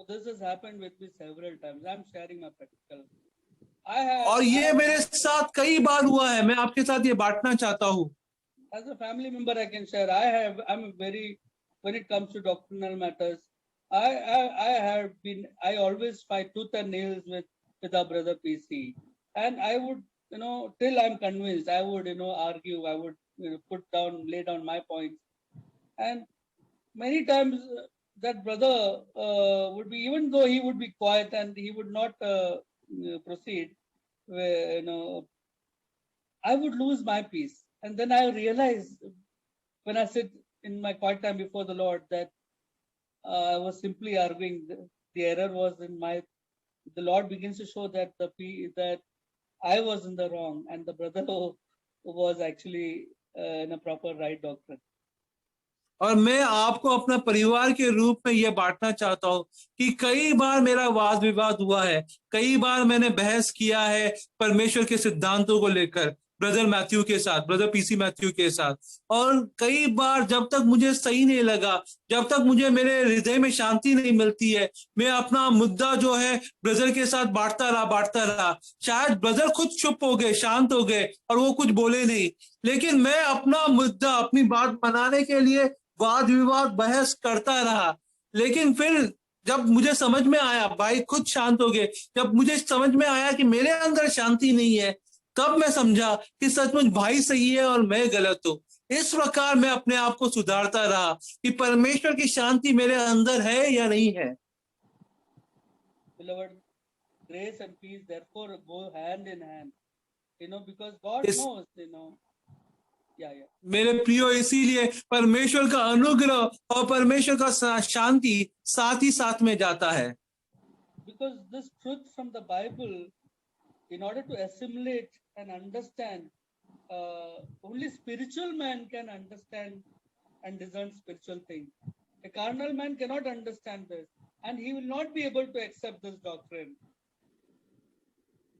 This has happened with me several times. I'm sharing my practical. और ये मेरे साथ कई बार हुआ है, मैं आपके साथ ये बांटना चाहता हूँ। As a family member, I can share. When it comes to doctrinal matters, I always fight tooth and nails with our brother PC, and I would, till I'm convinced, I would, argue, I would, lay down my points, and many times that brother would be, even though he would be quiet and he would not proceed, I would lose my peace. And then I realized when I sit in my quiet time before the Lord that I was simply arguing. The error was the Lord begins to show that that I was in the wrong and the brother was actually in a proper right doctrine. और मैं आपको अपना परिवार के रूप में यह बांटना चाहता हूँ कि कई बार मेरा वाद विवाद हुआ है, कई बार मैंने बहस किया है परमेश्वर के सिद्धांतों को लेकर ब्रदर मैथ्यू के साथ, ब्रदर पीसी मैथ्यू के साथ, और कई बार जब तक मुझे सही नहीं लगा, जब तक मुझे मेरे हृदय में शांति नहीं मिलती है, मैं अपना मुद्दा जो है ब्रदर के साथ बांटता रहा। शायद ब्रदर खुद चुप हो गए, शांत हो गए और वो कुछ बोले नहीं, लेकिन मैं अपना मुद्दा, अपनी बात बनाने के लिए वाद विवाद बहस करता रहा। लेकिन फिर जब मुझे समझ में आया, भाई खुद शांत हो गए, जब मुझे समझ में आया कि मेरे अंदर शांति नहीं है, तब मैं समझा कि सचमुच भाई सही है और मैं गलत हूँ। इस प्रकार मैं अपने आप को सुधारता रहा कि परमेश्वर की शांति मेरे अंदर है या नहीं है। Beloved, grace and peace therefore go hand in hand. Because God इस knows, yeah. मेरे प्रियो, इसीलिए परमेश्वर का अनुग्रह और परमेश्वर का शांति साथ ही साथ में जाता है। Because this truth from the Bible, in order to assimilate and understand, only spiritual man can understand and discern spiritual things. A carnal man cannot understand this, and he will not be able to accept this doctrine.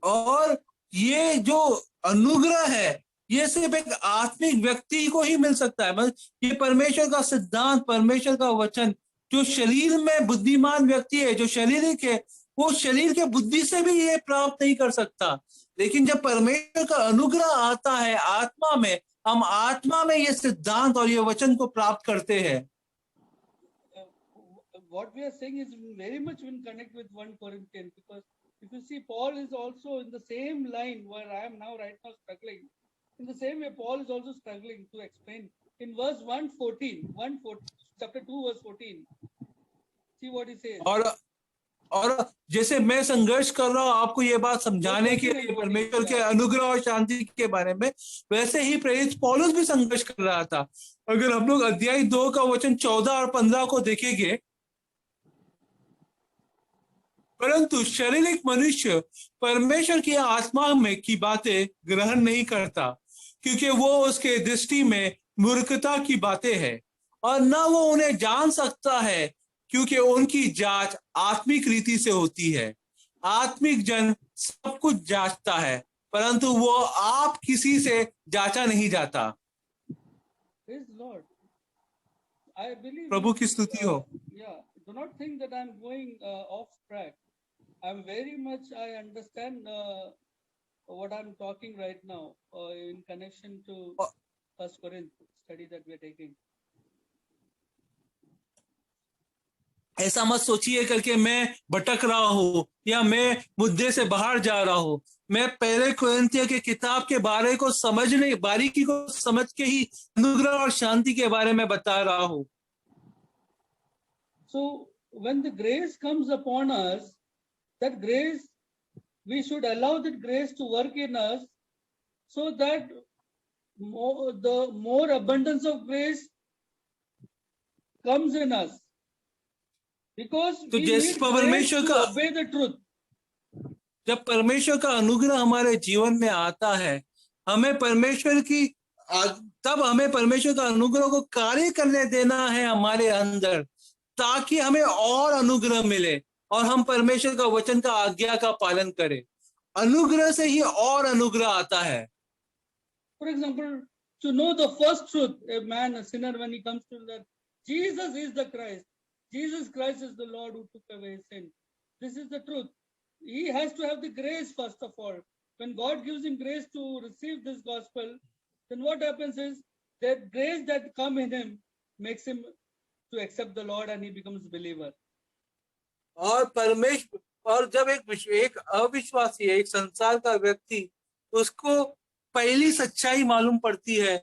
और ये जो अनुग्रह है, ये सिर्फ एक आत्मिक व्यक्ति को ही मिल सकता है। मतलब ये परमेश्वर का सिद्धांत, परमेश्वर का वचन, जो शरीर में बुद्धिमान व्यक्ति है, जो शारीरिक है, वो शरीर के बुद्धि से भी ये प्राप्त नहीं कर सकता। लेकिन जब परमेश्वर का अनुग्रह आता है आत्मा में, हम आत्मा में ये सिद्धांत और ये वचन को प्राप्त करते हैं। What we are saying is very much in connect with 1 Corinthians, because if you see, Paul is also in the same line where I am now right now struggling. In the same way, Paul is also struggling to explain. In verse 1:14, chapter 2, verse 14. See what he says. और जैसे मैं संघर्ष कर रहा हूं आपको ये बात समझाने के लिए परमेश्वर के अनुग्रह और शांति के बारे में, वैसे ही प्रेरित पौलुस भी संघर्ष कर रहा था। अगर हम लोग अध्याय 2 का वचन 14 और 15 को देखेंगे, परंतु शारीरिक मनुष्य परमेश्वर की आत्मा में की बातें ग्रहण नहीं करता, क्योंकि वो उसके दृष्टि में मूर्खता की बातें हैं, और न वो उन्हें जान सकता है, क्योंकि उनकी जांच आत्मिक रीति से होती है। आत्मिक जन सब कुछ जांचता है, परंतु वो आप किसी से जांचा नहीं जाता। I believe प्रभु की स्तुति हो। Do not think that I'm going off track. I'm very much, I understand what I'm talking right now in connection to 1 Corinthians study that we are taking. ऐसा मत सोचिए करके मैं भटक रहा हूं या मैं मुद्दे से बाहर जा रहा हूं। मैं पहले कुरिन्थियों के किताब के बारे को समझने, बारीकी को समझ के ही अनुग्रह और शांति के बारे में बता रहा हूं। So when the grace comes upon us, that grace, we should allow that grace to work in us, so that the more abundance of grace comes in us, because we need grace to obey the truth. जब परमेश्वर का अनुग्रह हमारे जीवन में आता है, हमें परमेश्वर की तब हमें परमेश्वर का अनुग्रह को कार्य करने देना है हमारे अंदर, ताकि हमें और अनुग्रह मिले और हम परमेश्वर का वचन का आज्ञा का पालन करें। अनुग्रह से ही और अनुग्रह आता है। For example, to know the first truth, a man, a sinner, when he comes to that Jesus is the Christ, Jesus Christ is the Lord who took away sin. This is the truth. He has to have the grace first of all. When God gives him grace to receive this gospel, then what happens is that grace that comes in him makes him to accept the Lord, and he becomes a believer. और परमेश्वर, और जब एक अविश्वासी है, एक संसार का व्यक्ति, उसको पहली सच्चाई मालूम पड़ती है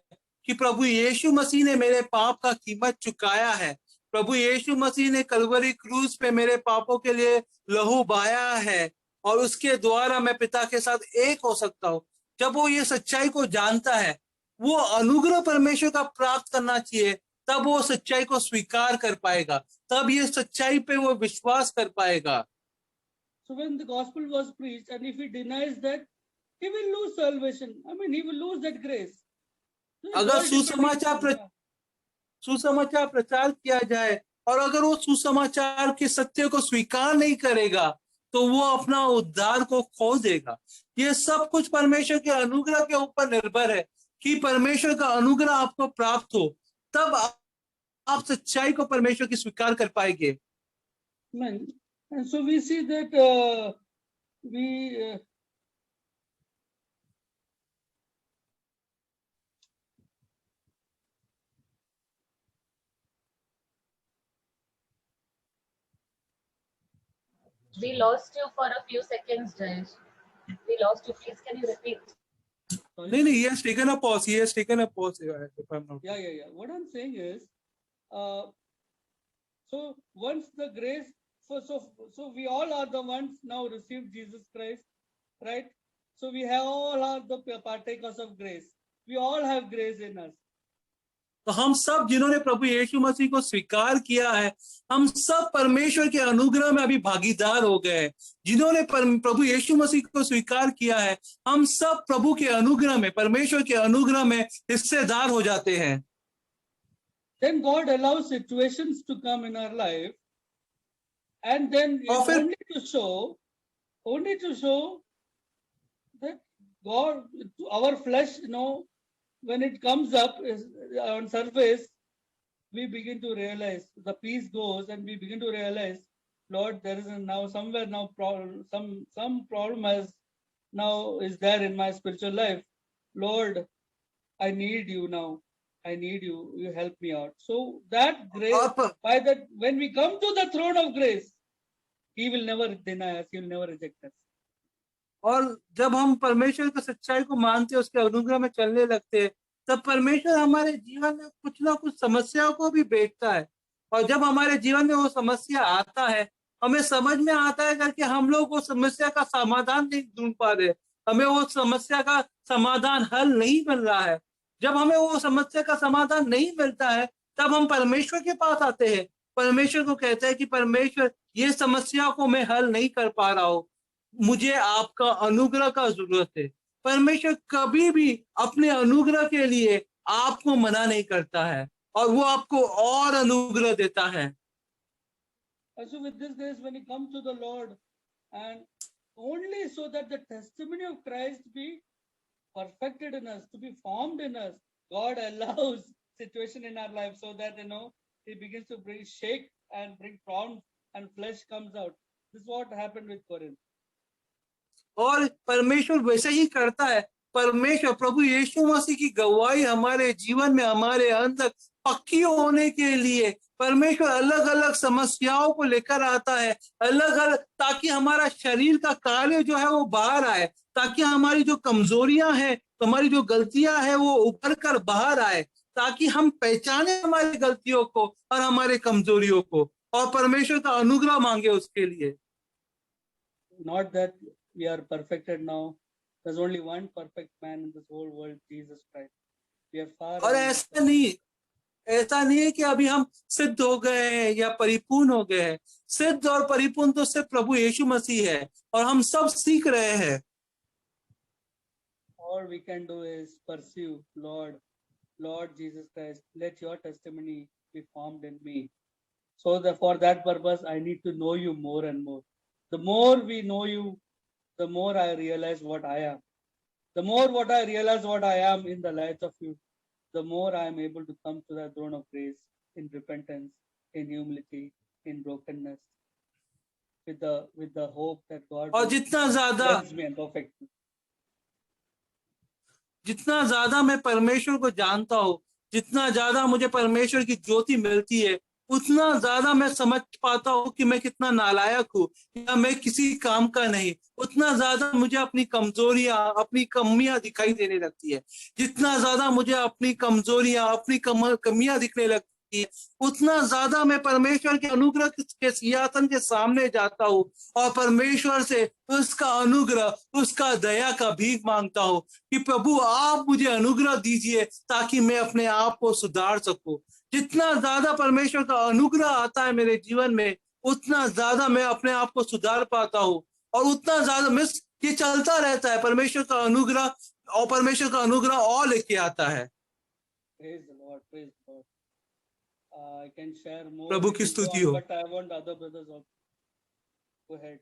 कि प्रभु यीशु मसीह ने मेरे पाप का कीमत चुकाया है, प्रभु यीशु मसीह ने कलवरी क्रूस पे मेरे पापों के लिए लहू बहाया है, और उसके द्वारा मैं पिता के साथ एक हो सकता हूँ। जब वो ये सच्चाई को जानता है, वो अनुग्रह परमेश्वर का प्राप्त करना चाहिए, तब वो सच्चाई को स्वीकार कर पाएगा, तब ये सच्चाई पे वो विश्वास कर पाएगा। So when the gospel was preached, and if he denies that, he will lose salvation. I mean, he will lose that grace. अगर सुसमाचार प्रचार किया जाए और अगर वो सुसमाचार के सत्य को स्वीकार नहीं करेगा, तो वो अपना उद्धार को खो देगा। ये सब कुछ परमेश्वर के अनुग्रह के ऊपर निर्भर है कि परमेश्वर का अनुग्रह आपको प्राप्त हो, तब आप सच्चाई को परमेश्वर की स्वीकार कर पाएंगे। And so we see that we lost you for a few seconds, Jayesh. We lost you. Please, can you repeat? Sorry? नहीं, he has taken a pause. He has taken a pause. If I'm not. Yeah. What I'm saying is, so once the grace, so we all are the ones now received Jesus Christ, right? So we have all are the partakers of grace. We all have grace in us. तो हम सब जिन्होंने प्रभु यीशु मसीह को स्वीकार किया है, हम सब परमेश्वर के अनुग्रह में अभी भागीदार हो गए हैं। जिन्होंने प्रभु यीशु मसीह को स्वीकार किया है, हम सब प्रभु के अनुग्रह में, परमेश्वर के अनुग्रह में हिस्सेदार हो जाते हैं। Then God allows situations to come in our life, and then only to show that God, our flesh, when it comes up on surface, we begin to realize the peace goes, and we begin to realize, Lord, there is now somewhere now some problem is there in my spiritual life. Lord, I need you now. I need you. You help me out. So that grace, when we come to the throne of grace, He will never deny us. He will never reject us. और जब हम परमेश्वर की सच्चाई को मानते हैं, उसके अनुग्रह में चलने लगते हैं, तब परमेश्वर हमारे जीवन में कुछ ना कुछ समस्याओं को भी भेजता है। और जब हमारे जीवन में वो समस्या आता है, हमें समझ में आता है करके हम लोग वो समस्या का समाधान नहीं ढूंढ पा रहे, हमें वो समस्या का समाधान हल नहीं मिल रहा है। जब हमें वो समस्या का समाधान नहीं मिलता है, तब हम परमेश्वर के पास आते हैं। परमेश्वर को कहते हैं कि परमेश्वर, ये समस्या को मैं हल नहीं कर पा रहा हूँ, मुझे आपका अनुग्रह का जरूरत है। परमेश्वर कभी भी अपने अनुग्रह के लिए आपको मना नहीं करता है, और वो आपको और अनुग्रह देता है। So with this grace, when you come to the Lord, and only so that the testimony of Christ be perfected in us, to be formed in us, God allows situation in our life so that He begins to shake and bring problems, and flesh comes out. This is what happened with Corinth. और परमेश्वर वैसे ही करता है। परमेश्वर प्रभु यीशु मसीह की गवाही हमारे जीवन में, हमारे अंदर पक्की होने के लिए परमेश्वर अलग अलग समस्याओं को लेकर आता है, अलग अलग, ताकि हमारा शरीर का कार्य जो है वो बाहर आए, ताकि हमारी जो कमजोरियां हैं, हमारी जो गलतियां हैं, वो उभर कर बाहर आए, ताकि हम पहचाने हमारी गलतियों को और हमारे कमजोरियों को, और परमेश्वर का अनुग्रह मांगे उसके लिए। Not that we are perfected now. There's only one perfect man in this whole world, Jesus Christ. We are far. और ऐसा नहीं है कि अभी हम सिद्ध हो गए हैं या परिपूर्ण हो गए हैं। सिद्ध और परिपूर्ण तो सिर्फ प्रभु यीशु मसीह है, और हम सब सीख रहे हैं। All we can do is pursue, Lord Jesus Christ, let your testimony be formed in me. So that for that purpose, I need to know you more and more. The more we know you, the more I realize what I am. The more what I realize what I am in the light of you, the more I am able to come to the throne of grace in repentance, in humility, in brokenness, with the hope that God और जितना ज्यादा मैं परमेश्वर को जानता हूँ, जितना ज्यादा मुझे परमेश्वर की ज्योति मिलती है, उतना ज्यादा मैं समझ पाता हूँ कि मैं कितना नालायक हूँ या मैं किसी काम का नहीं। उतना ज्यादा मुझे अपनी कमजोरियां, अपनी कमियां दिखाई देने लगती है। जितना ज्यादा मुझे अपनी कमजोरियां, अपनी कमियां दिखने लगती है, उतना ज्यादा मैं परमेश्वर के अनुग्रह के सिंहासन के सामने जाता हूँ और परमेश्वर से उसका अनुग्रह, उसका दया का भीख मांगता हूँ कि प्रभु आप मुझे अनुग्रह दीजिए ताकि मैं अपने आप को सुधार सकूं। जितना ज्यादा परमेश्वर का अनुग्रह आता है मेरे जीवन में, उतना ज्यादा मैं अपने आप को सुधार पाता हूँ, और उतना ज्यादा मैं ये चलता रहता है। परमेश्वर का अनुग्रह और लेके आता है। Praise the Lord, praise the Lord. I can share more. प्रभु की स्तुति हो। But I want other brothers also. Go ahead.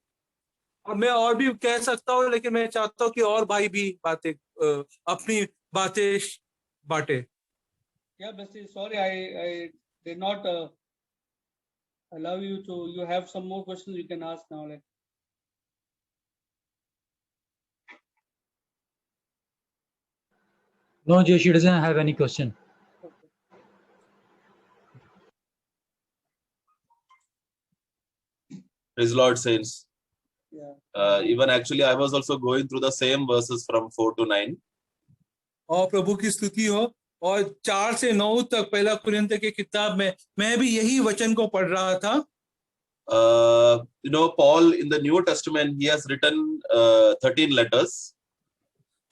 और मैं और भी कह सकता हूँ, लेकिन मैं चाहता हूँ कि और भाई भी अपनी बातें बांटे। Yeah, Basti, sorry, I did not allow you to. You have some more questions you can ask now. No, Jay, she doesn't have any question. Praise the Lord, saints. Yeah. Even actually, I was also going through the same verses from 4 to 9. और प्रभु की स्तुति हो। और 4 से 9 तक पहला कुरिन्थियों की किताब में मैं भी यही वचन को पढ़ रहा था। Paul in the New Testament, he has written 13 letters.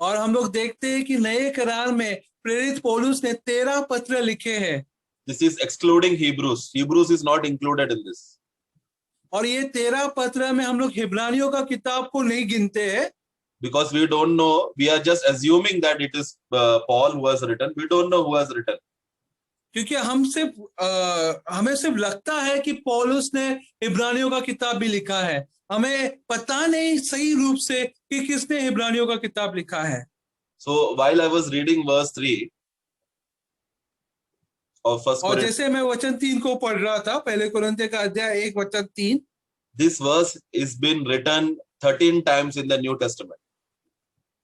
और हम लोग देखते हैं कि नए करार में प्रेरित पौलुस ने 13 पत्र लिखे हैं। This is excluding Hebrews. Hebrews is not included in this. और ये 13 पत्र में हम लोग हिब्रानियों का किताब को नहीं गिनते हैं, Because we don't know, we are just assuming that it is Paul who has written. We don't know who has written. क्योंकि हमें सिर्फ लगता है कि पौलुस ने हिब्रानियों का किताब भी लिखा है। हमें पता नहीं सही रूप से कि किसने हिब्रानियों का किताब लिखा है। So while I was reading verse 3 of First और Corinthians, जैसे मैं वचन 3 को पढ़ रहा था, पहले कुरिन्थियों का अध्याय 1 वचन 3, this verse is been written 13 times in the New Testament.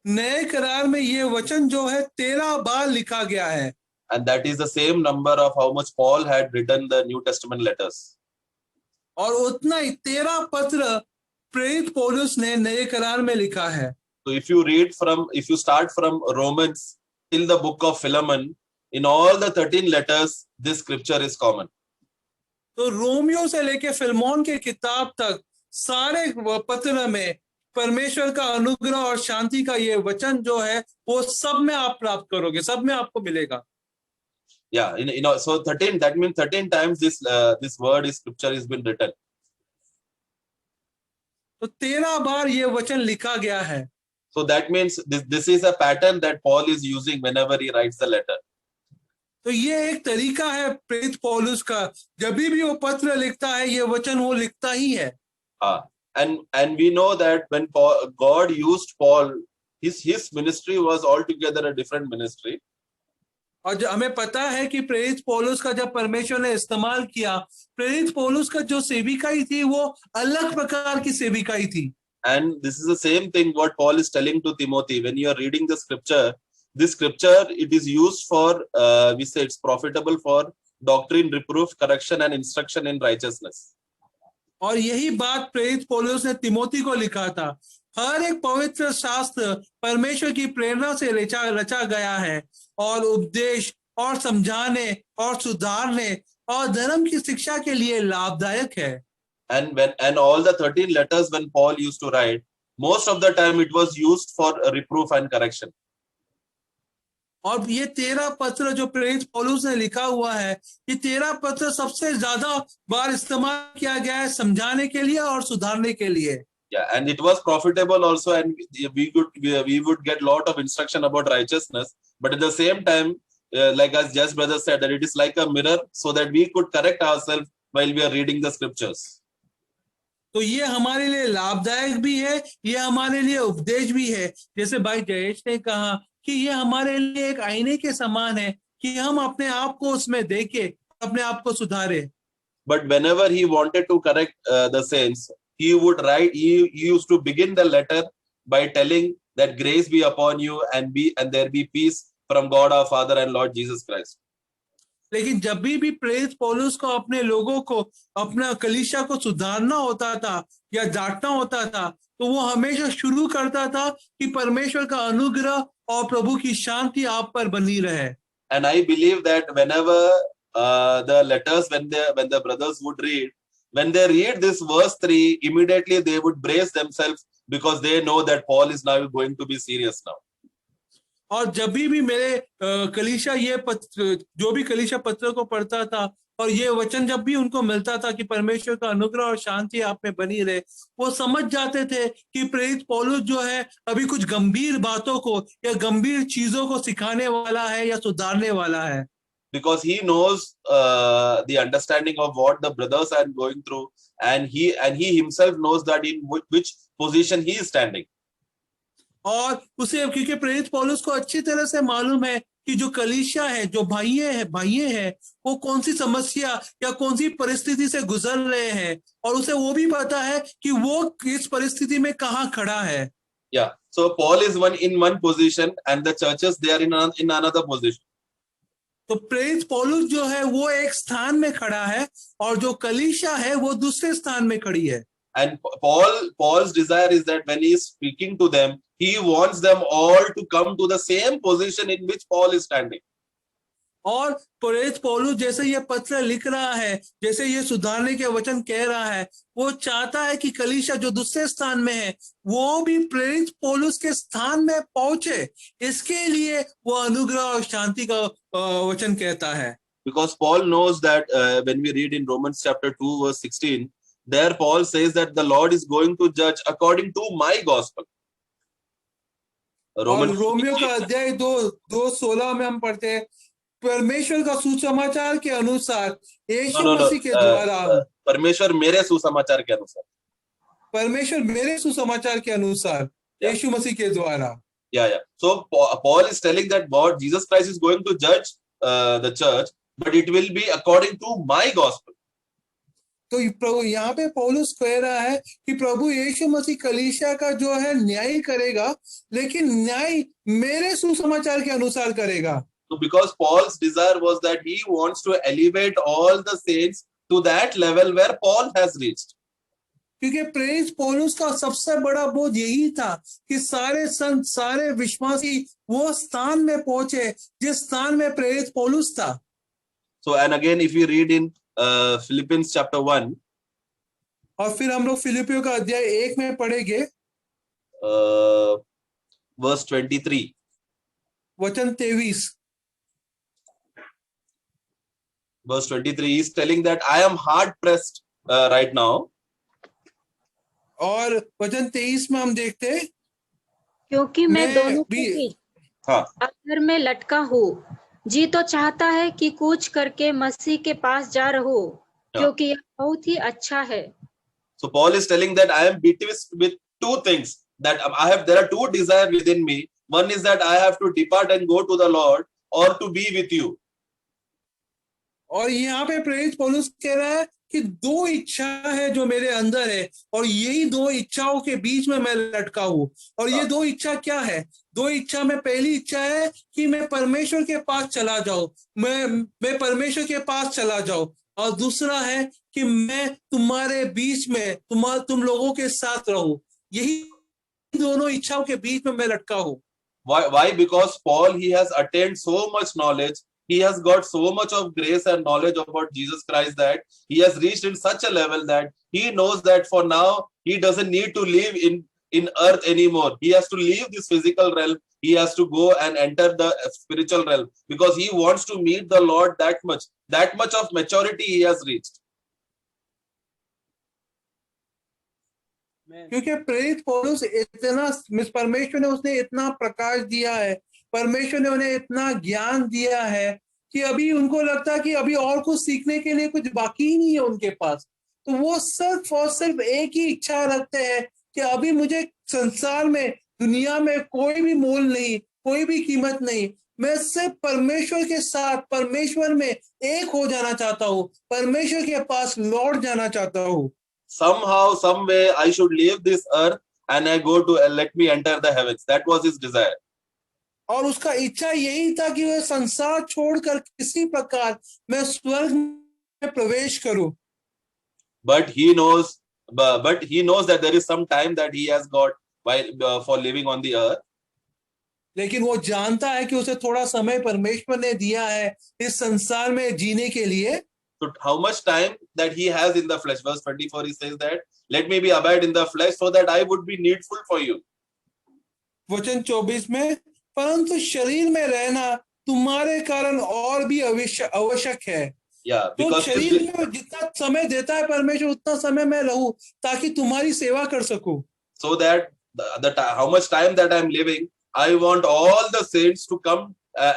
नए करार में ये वचन जो है 13 बार लिखा गया है। And that is the same number of how much Paul had written the New Testament letters. और उतना ही 13 पत्र प्रेरित पौलुस ने नए करार में लिखा है। So if you start from Romans till the book of Philemon, in all the 13 letters, this scripture is common. तो रोमियो से लेके फिलमोन के किताब तक सारे पत्र में परमेश्वर का अनुग्रह और शांति का ये वचन जो है वो सब में आप प्राप्त करोगे, सब में आपको मिलेगा। Yeah, so 13, that means 13 times this word is scripture has been written. तो 13 बार ये वचन लिखा गया है। So that means this is a pattern that Paul is using whenever he writes the letter. तो ये एक तरीका है प्रेरित पौलुस का, जब भी वो पत्र लिखता है ये वचन वो लिखता ही है। And we know that when God used Paul, his ministry was altogether a different ministry. और हमें पता है कि प्रेरित पौलुस का जब परमेश्वर ने इस्तेमाल किया, प्रेरित पौलुस का जो सेविकाई थी वो अलग प्रकार की सेविकाई थी। And this is the same thing what Paul is telling to Timothy. When you are reading the scripture, this scripture, it is used for, we say it's profitable for doctrine, reproof, correction and instruction in righteousness. और यही बात प्रेरित पौलुस ने तिमोथी को लिखा था। हर एक पवित्र शास्त्र परमेश्वर की प्रेरणा से रचा गया है और उपदेश और समझाने और सुधारने और धर्म की शिक्षा के लिए लाभदायक है। And all the 13 letters when Paul used to write, most of the time it was used for reproof and correction. और ये 13 पत्र जो प्रेरित पौलुस ने लिखा हुआ है, ये 13 पत्र सबसे ज्यादा बार इस्तेमाल किया गया है समझाने के लिए और सुधारने के लिए। Yeah, and it was profitable also, and we would get lot of instruction about righteousness. But at the same time, like as Jess brother said, that it is like a mirror, so that we could correct ourselves while we are reading the scriptures. तो ये हमारे लिए लाभदायक भी है, ये हमारे लिए उपदेश भी है। जैसे भाई जयेश ने कहा कि ये हमारे लिए एक आईने के समान है कि हम अपने आप को उसमें देखें, अपने आप को सुधारें। But whenever he wanted to correct the saints, he would write. He used to begin the letter by telling that grace be upon you and there be peace from God our Father and Lord Jesus Christ. लेकिन जब भी प्रेरित पौलुस को अपने लोगों को, अपना कलीसिया को सुधारना होता था या डांटना होता था, तो वो हमेशा शुरू करता था कि परमेश्वर का अनुग्रह और प्रभु की शांति आप पर बनी रहे। And I believe that whenever the letters, when the brothers would read, when they read this verse 3, immediately they would brace themselves because they know that Paul is now going to be serious now. और जब भी मेरे कलीसिया ये पत्र, जो भी कलीसिया पत्र को पढ़ता था और ये वचन जब भी उनको मिलता था कि परमेश्वर का अनुग्रह और शांति आप में बनी रहे, वो समझ जाते थे कि प्रेरित पौलुस जो है अभी कुछ गंभीर बातों को या गंभीर चीजों को सिखाने वाला है या सुधारने वाला है। Because he knows the understanding of what the brothers are going through, and he himself knows that in which position he is standing. और उसे क्योंकि प्रेरित पौलुस को अच्छी तरह से मालूम है कि जो कलीसिया है, जो भाइये हैं, वो कौन सी समस्या या कौन सी परिस्थिति से गुजर रहे हैं, और उसे वो भी पता है कि वो किस परिस्थिति में कहाँ खड़ा है। Yeah, so Paul is in one position and the churches they are in another position. तो प्रेरित पौलुस जो है वो एक स्थान में खड़ा है और जो कलीसिया है वो दूसरे स्थान में खड़ी है। And Paul's desire is that when he is speaking to them, he wants them all to come to the same position in which Paul is standing. और प्रेरित पौलुस जैसे ये पत्र लिख रहा है, जैसे ये सुधारने के वचन कह रहा है, वो चाहता है कि कलीसिया जो दूसरे स्थान में है वो भी प्रेरित पौलुस के स्थान में पहुंचे। इसके लिए वो अनुग्रह और शांति का वचन कहता है। Because Paul knows that when we read in Romans chapter 2 verse 16, there Paul says that the Lord is going to judge according to my gospel. और रोमियो का अध्याय 2:16 में हम पढ़ते हैं, परमेश्वर का सुसमाचार के अनुसार यीशु मसीह के द्वारा, परमेश्वर मेरे सुसमाचार के अनुसार, परमेश्वर मेरे सुसमाचार के अनुसार यीशु मसीह के द्वारा। Yeah. So Paul is telling that God, Jesus Christ is going to judge the church, but it will be according to my gospel. तो प्रभु यहाँ पे पौलुस कह रहा है कि प्रभु यीशु मसीह कलीसिया का जो है न्याय करेगा, लेकिन न्याय मेरे सुसमाचार के अनुसार करेगा। So because Paul's desire was that he wants to elevate all the saints to that level where Paul has reached. क्योंकि प्रेरित पौलुस का सबसे बड़ा बोझ यही था कि सारे संत, सारे विश्वासी वो स्थान में पहुंचे जिस स्थान में प्रेरित पौलुस था। So and again if we read in Philippians chapter 1, और फिर हम लोग फिलिपियों का अध्याय 1 में पढ़ेंगे verse 23, वचन 23। verse 23 he is telling that I am hard pressed right now. और वचन 23 में हम देखते हैं, क्योंकि मैं दोनों के भी- बीच हाँ, अगर मैं लटका हूँ, जी तो चाहता है कि कूच करके मसीह के पास जा रहो, क्योंकि यह बहुत ही अच्छा है। so Paul is telling that I am beaten with two things, that there are two desires within me. One is that I have to depart and go to the Lord, or to be with you. और यहाँ पे प्रेरित पौलुस कह रहा है कि दो इच्छा है जो मेरे अंदर है, और यही दो इच्छाओं के बीच में मैं लटका हूँ। और ये दो इच्छा क्या है? दो इच्छा में पहली इच्छा है कि मैं परमेश्वर के पास चला जाऊं, मैं परमेश्वर के पास चला जाऊं, और दूसरा है कि मैं तुम्हारे बीच में तुम लोगों के साथ रहूं। यही दोनों इच्छाओं के बीच में मैं लटका हूँ। Why? Because Paul, he has attained so much knowledge. He has got so much of grace and knowledge about Jesus Christ that he has reached in such a level that he knows that for now he doesn't need to live in earth anymore. He has to leave this physical realm. He has to go and enter the spiritual realm because he wants to meet the Lord that much. That much of maturity he has reached. क्योंकि प्रेरित पौलुस इतना, परमेश्वर ने उसने इतना प्रकाश दिया है, परमेश्वर ने उन्हें इतना ज्ञान दिया है कि अभी उनको लगता है कि अभी और कुछ सीखने के लिए कुछ बाकी ही नहीं है उनके पास। तो वो सिर्फ और सिर्फ एक ही इच्छा रखते हैं कि अभी मुझे संसार में, दुनिया में कोई भी मोल नहीं, कोई भी कीमत नहीं, मैं सिर्फ परमेश्वर के साथ, परमेश्वर में एक हो जाना चाहता हूँ, परमेश्वर के पास लौट जाना चाहता हूँ। Somehow, some way, I should leave this earth and I go to let me enter the heavens. That was his desire. और उसका इच्छा यही था कि वह संसार छोड़कर किसी प्रकार मैं स्वर्ग में प्रवेश करूं। But he knows that there is some time that he has got while for living on the earth. लेकिन वो जानता है कि उसे थोड़ा समय परमेश्वर ने दिया है इस संसार में जीने के लिए। So how much time that he has in the flesh? Verse 24 he says that, let me be abide in the flesh so that I would be needful for you. वचन 24 में, परंतु शरीर में रहना तुम्हारे कारण और भी आवश्यक है। Yeah, तो because शरीर में जितना समय देता है परमेश्वर, उतना समय मैं रहूं ताकि तुम्हारी सेवा कर सकूं। so that how much time that I'm living, I want all the saints to come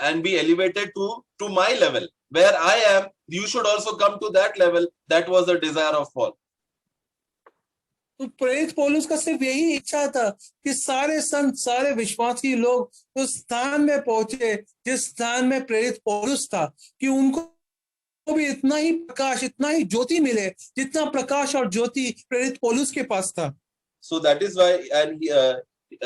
and be elevated to my level. Where I am, you should also come to that level. That was the desire of Paul. तो प्रेरित पौलुस का सिर्फ यही इच्छा था कि सारे संत, सारे विश्वासी लोग उस स्थान में पहुंचे जिस स्थान में प्रेरित पौलुस था, कि उनको भी इतना ही प्रकाश, इतना ही ज्योति मिले जितना प्रकाश और ज्योति प्रेरित पौलुस के पास था। So that is why, and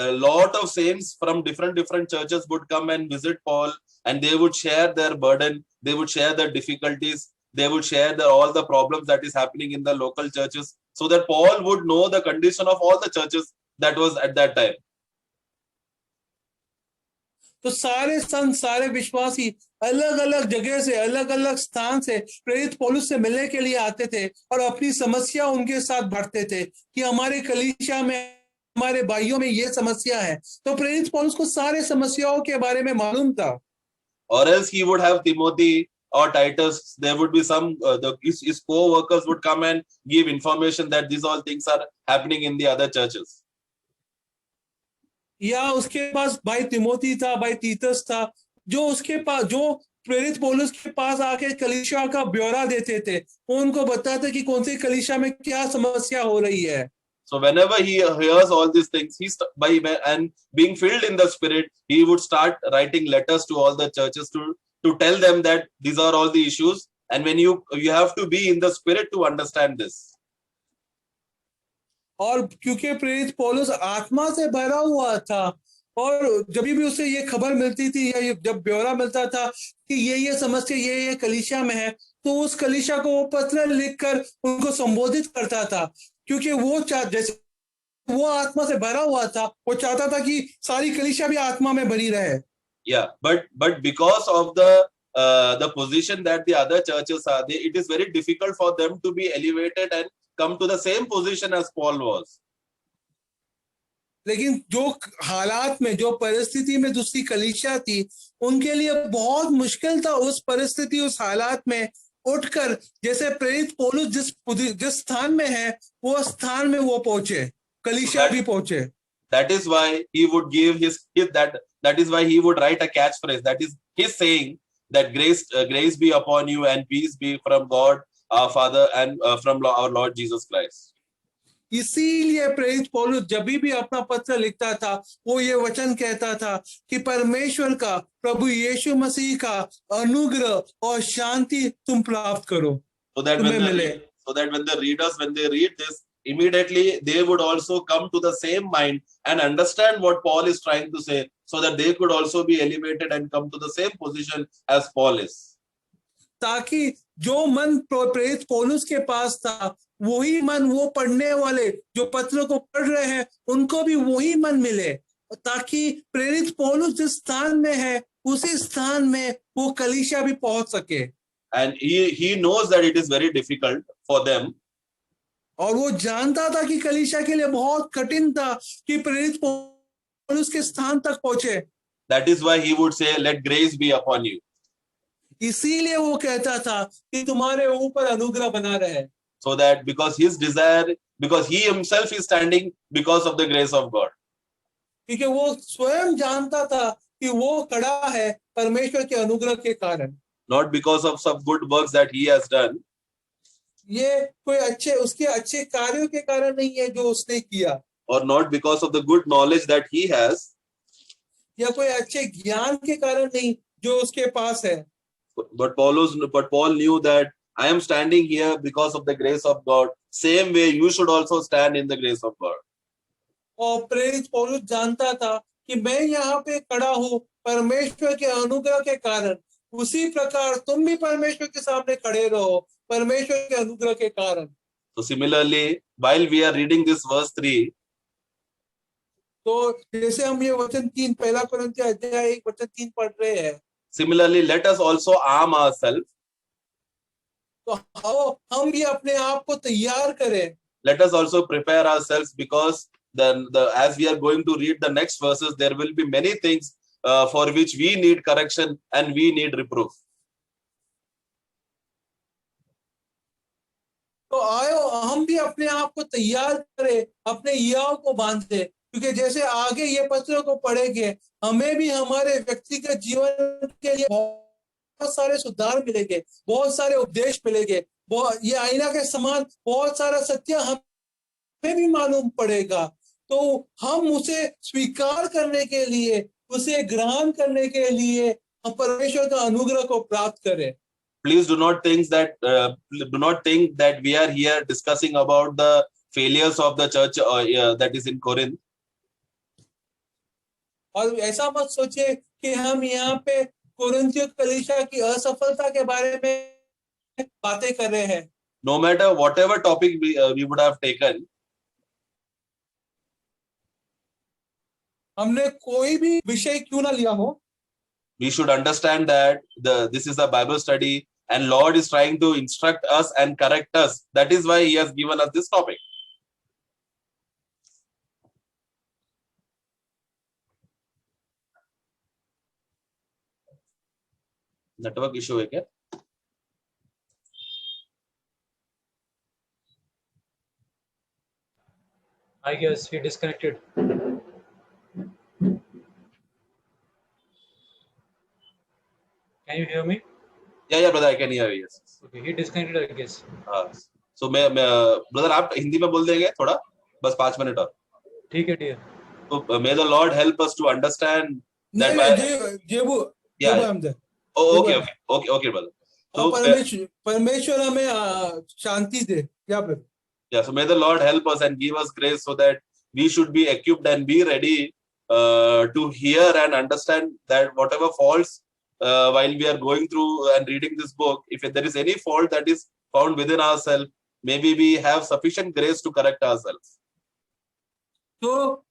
a lot of saints from different churches would come and visit Paul, and they would share their burden, they would share their difficulties, they would share all the problems that is happening in the local churches so that Paul would know the condition of all the churches that was at that time. तो सारे संत, सारे विश्वासी अलग अलग जगह से, अलग अलग स्थान से प्रेरित पौलुस से मिलने के लिए आते थे और अपनी समस्या उनके साथ बांटते थे कि हमारे कलीसिया में, हमारे भाइयों में ये समस्या है। तो प्रेरित पौलुस को सारे समस्याओं के बारे में मालूम था। Or else he would have Timothy or Titus, there would be some, his co-workers would come and give information that these all things are happening in the other churches. या उसके पास भाई तिमोथी था, भाई तीतस था, जो उसके पास, जो प्रेरित पौलुस के पास आके कलीसिया का ब्यौरा देते थे, वो उनको बताते कि कौन सी कलीसिया में क्या समस्या हो रही है। So whenever he hears all these things, and being filled in the Spirit, he would start writing letters to all the churches to tell them that these are all the issues, and when you have to be in the Spirit to understand this. और क्योंकि प्रेरित पौलुस आत्मा से भरा हुआ था और जब भी उसे ये खबर मिलती थी या जब ब्यौरा मिलता था कि ये समस्या ये कलीसिया में है, तो उस कलीसिया को वो पत्र लिखकर उनको संबोधित करता था, क्योंकि वो जैसे वो आत्मा से भरा हुआ था, वो चाहता था कि सारी कलीसिया भी आत्मा में भरी रहे। Yeah, but because of the position that the other churches are, it is very difficult for them to be elevated and come to the same position as Paul was. लेकिन जो हालात में, जो परिस्थिति में दूसरी कलीसिया थी, उनके लिए बहुत मुश्किल था उस परिस्थिति, उस हालात में उठकर, जैसे प्रेरित पौलुस जिस स्थान में है वो स्थान में वो पहुंचे, कलीसिया भी पहुंचे। That is why he would give that is why he would write a catchphrase, that is his saying that grace be upon you and peace be from God our Father and from our Lord Jesus Christ. इसीलिए प्रेरित पौलुस जब भी अपना पत्र लिखता था, वो ये वचन कहता था कि परमेश्वर का, प्रभु यीशु मसीह का अनुग्रह और शांति तुम प्राप्त करो, तुम्हें मिले। So that when the readers, when they read this, immediately they would also come to the same mind and understand what Paul is trying to say, so that they could also be elevated and come to the same position as Paul is. ताकि जो मन प्रेरित पौलुस के पास था, वही मन वो पढ़ने वाले जो पत्र को पढ़ रहे हैं उनको भी वही मन मिले, ताकि प्रेरित पौलुस जिस स्थान में है उसी स्थान में वो कलीसिया भी पहुंच सके। And he knows that it is very difficult for them. और वो जानता था कि कलीसिया के लिए बहुत कठिन था कि प्रेरित पौलुस के स्थान तक पहुंचे। That is why he would say, let grace be upon you. इसीलिए वो कहता था कि तुम्हारे ऊपर अनुग्रह बना रहे। So that because his desire, because he himself is standing because of the grace of God. क्योंकि वो स्वयं जानता था कि वो खड़ा है परमेश्वर के अनुग्रह के कारण। Not because of some good works that he has done. ये कोई उसके अच्छे कार्यों के कारण नहीं है जो उसने किया। Or not because of the good knowledge that he has. या कोई अच्छे ज्ञान के कारण नहीं जो उसके पास है। But Paul knew that I am standing here because of the grace of God. Same way you should also stand in the grace of God. और प्रेरित पौलुस जानता था कि मैं यहाँ पे खड़ा हूँ परमेश्वर के अनुग्रह के कारण, उसी प्रकार तुम भी परमेश्वर के सामने खड़े रहो परमेश्वर के अनुग्रह के कारण। So similarly, while we are reading this verse 3, तो जैसे हम ये वचन 3 पहला कोरिन्थियों अध्याय 1 वचन 3 पढ़ रहे हैं, similarly let us also arm ourselves. तो हम भी अपने आप को तैयार करें। Let us also prepare ourselves, because as we are going to read the next verses, there will be many things for which we need correction and we need reproof. तो आयो हम भी अपने आप को तैयार करें, अपने याव को बांधे, क्योंकि जैसे आगे ये पत्रों को पढ़ेंगे, हमें भी हमारे व्यक्तिगत जीवन के लिए बहुत सारे सुधार मिलेंगे, बहुत सारे उपदेश मिलेंगे, ये आईना के समान बहुत सारा सत्य हमें भी मालूम पड़ेगा। तो हम उसे स्वीकार करने के लिए, उसे ग्रहण करने के लिए हम परमेश्वर का अनुग्रह को प्राप्त करें। Please do not think that we are here discussing about the failures of the church that is in Corinth. और ऐसा मत सोचिए कि हम यहाँ पे कोरिन्थियों कलीसिया की असफलता के बारे में बातें कर रहे हैं। no matter whatever topic we would have taken, हमने कोई भी विषय क्यों ना लिया हो, we should understand that this is a Bible study and Lord is trying to instruct us and correct us. That is why He has given us this topic. Network issue है क्या? I guess he disconnected. Can you hear me? Yeah, brother, I can hear you. Yes. Okay, he disconnected, I guess. So मैं brother आप हिंदी में बोल देंगे थोड़ा, बस 5 minute और. ठीक है. So may the Lord help us to understand that. Yeah. Okay, brother. So परमेश्वर हमें शांति दे. क्या फिर? Yeah, so may the Lord help us and give us grace so that we should be equipped and be ready to hear and understand that whatever faults while we are going through and reading this book, if there is any fault that is found within ourselves, maybe we have sufficient grace to correct ourselves. तो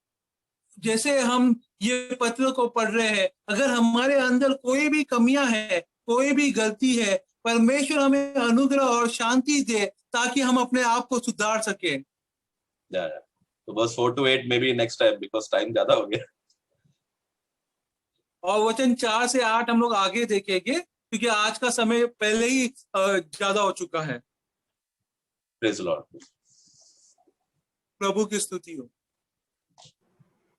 जैसे हम ये पत्र को पढ़ रहे हैं, अगर हमारे अंदर कोई भी कमियां है, कोई भी गलती है, परमेश्वर हमें अनुग्रह और शांति दे ताकि हम अपने आप को सुधार सके. Yeah. So verse 4 to 8 maybe next time because time ज़्यादा हो गया. और वचन 4 से 8 हम लोग आगे देखेंगे क्योंकि आज का समय पहले ही ज्यादा हो चुका है. Praise the Lord. प्रभु की स्तुति हो.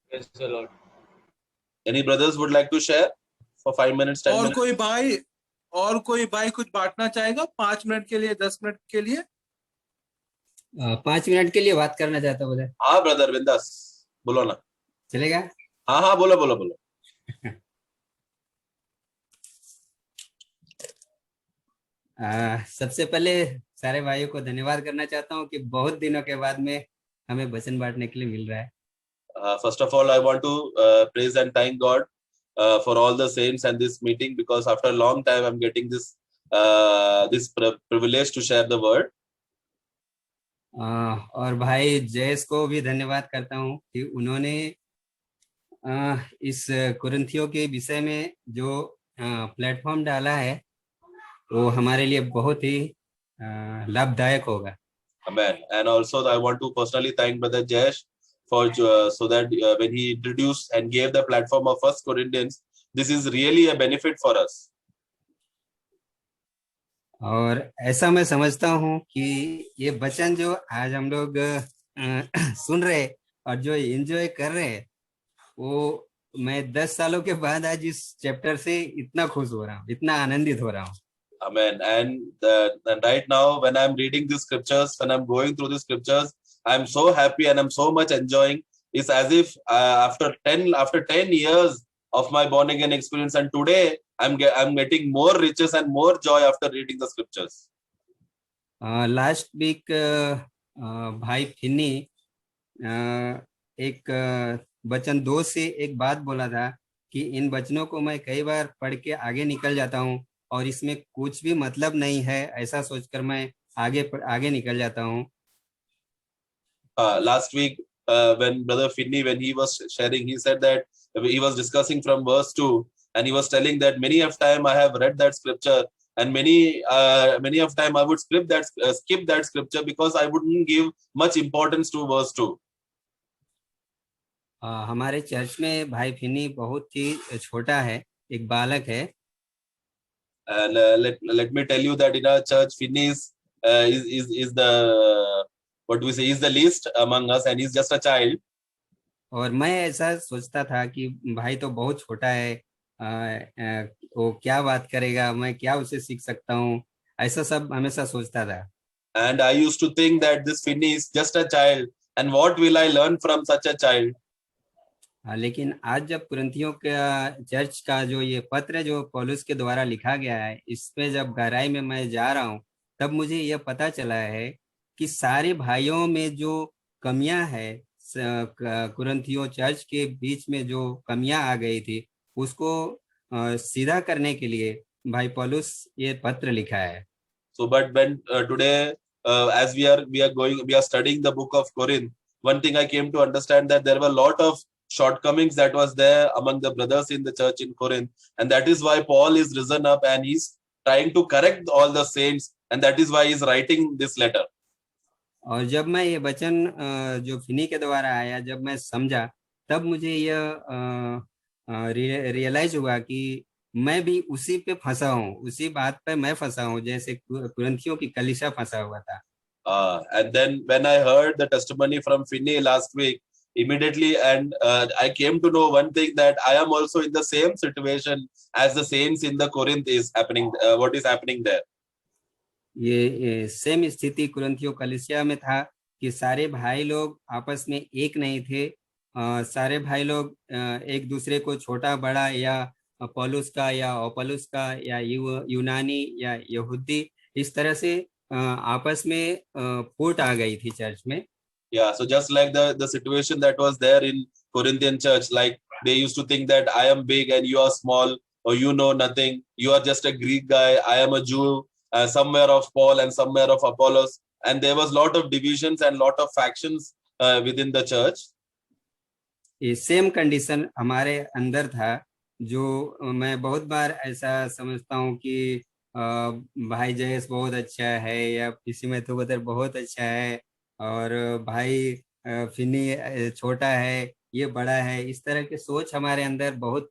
Praise the Lord. Any brothers would like to share for 5 minutes, 10 minutes? और कोई भाई कुछ बांटना चाहेगा 5 मिनट के लिए, 10 मिनट के लिए? 5 मिनट के लिए बात करना चाहता हूँ. हाँ ब्रदर बिंदास बोलो ना. चलेगा? हाँ बोलो. सबसे पहले सारे भाइयों को धन्यवाद करना चाहता हूँ कि बहुत दिनों के बाद में हमें वचन बांटने के लिए मिल रहा है. First of all, I want to praise and thank God for all the saints and this meeting because after a long time I'm getting this privilege to share the word. और भाई जयेश को भी धन्यवाद करता हूँ कि उन्होंने इस कुरिन्थियों के विषय में जो प्लेटफॉर्म डाला है वो हमारे लिए बहुत ही लाभदायक होगा. Amen. And also I want to personally thank Brother Jayesh for so that when he introduced and gave the platform of 1 Corinthians, this is really a benefit for us. और ऐसा मैं समझता हूँ कि ये वचन जो आज हम लोग सुन रहे और जो एंजॉय कर रहे हैं वो मैं 10 सालों के बाद आज इस चैप्टर से इतना खुश हो रहा हूँ, इतना आनंदित हो रहा हूँ. Amen. And right now when I'm reading the scriptures, when I'm going through the scriptures, I'm so happy and I'm so much enjoying. It's as if after 10 years of my born again experience, and today I'm getting more riches and more joy after reading the scriptures. Last week भाई Finney एक वचन 2 से एक बात बोला था कि इन वचनों को मैं कई बार पढ़ के आगे निकल जाता हूँ और इसमें कुछ भी मतलब नहीं है ऐसा सोचकर मैं आगे निकल जाता हूँ. Last week when Brother Finney, when he was sharing, he said that he was discussing from verse 2 and he was telling that many of time I have read that scripture and many of time I would skip that scripture because I wouldn't give much importance to verse 2. हमारे church में भाई Finney बहुत ही छोटा है, एक बालक है. And let me tell you that in our church Finney is the what do we say, is the least among us and he's just a child. और मैं ऐसा सोचता था कि भाई तो बहुत छोटा है, वो क्या बात करेगा, मैं क्या उसे सीख सकता हूँ, ऐसा सब हमेशा सोचता था. And I used to think that this Finney is just a child and what will I learn from such a child. लेकिन आज जब कुरिन्थियों का चर्च का जो ये पत्र जो पौलुस के द्वारा लिखा गया है, इस पे जब गहराई में मैं जा रहा हूँ तब मुझे यह पता चला है कि सारे भाइयों में जो कमियां है, कुरिन्थियों चर्च के बीच में जो कमियां आ गई थी उसको सीधा करने के लिए भाई पौलुस ये पत्र लिखा है. So but when today as we are studying the book of Corinth, one thing I came to understand that there were a lot of shortcomings that was there among the brothers in the church in Corinth, and that is why Paul is risen up and he's trying to correct all the saints, and that is why he's writing this letter. और जब मैं ये वचन जो Finney के द्वारा आया, जब मैं समझा, तब मुझे यह रियलाइज हुआ कि मैं भी उसी पे फंसा हूँ, उसी बात पे मैं फंसा हूँ जैसे कुरिन्थियों की कलीसिया फंसा हुआ था. And then when I heard the testimony from Finney last week, immediately I came to know one thing, that I am also in the same situation as the saints in the Corinth is happening. What is happening there? ये same स्थिति कुरिन्थियों कलीसिया में था कि सारे भाई लोग आपस में एक नहीं थे. सारे भाई लोग एक दूसरे को छोटा बड़ा या पौलुस का या अपोलोस का या यूनानी या यहूदी, इस तरह से आपस में फूट आ गई थी चर्च में. Yeah, so just like the situation that was there in Corinthian church, like they used to think that I am big and you are small, or you know nothing, you are just a Greek guy, I am a Jew, somewhere of Paul and somewhere of Apollos, and there was lot of divisions and lot of factions within the church. ये same condition हमारे अंदर था, जो मैं बहुत बार ऐसा समझता हूँ कि भाई जयेश बहुत अच्छा है या किसी में तो बदर बहुत अच्छा है और भाई फिनी छोटा है, ये बड़ा है. इस तरह की सोच हमारे अंदर बहुत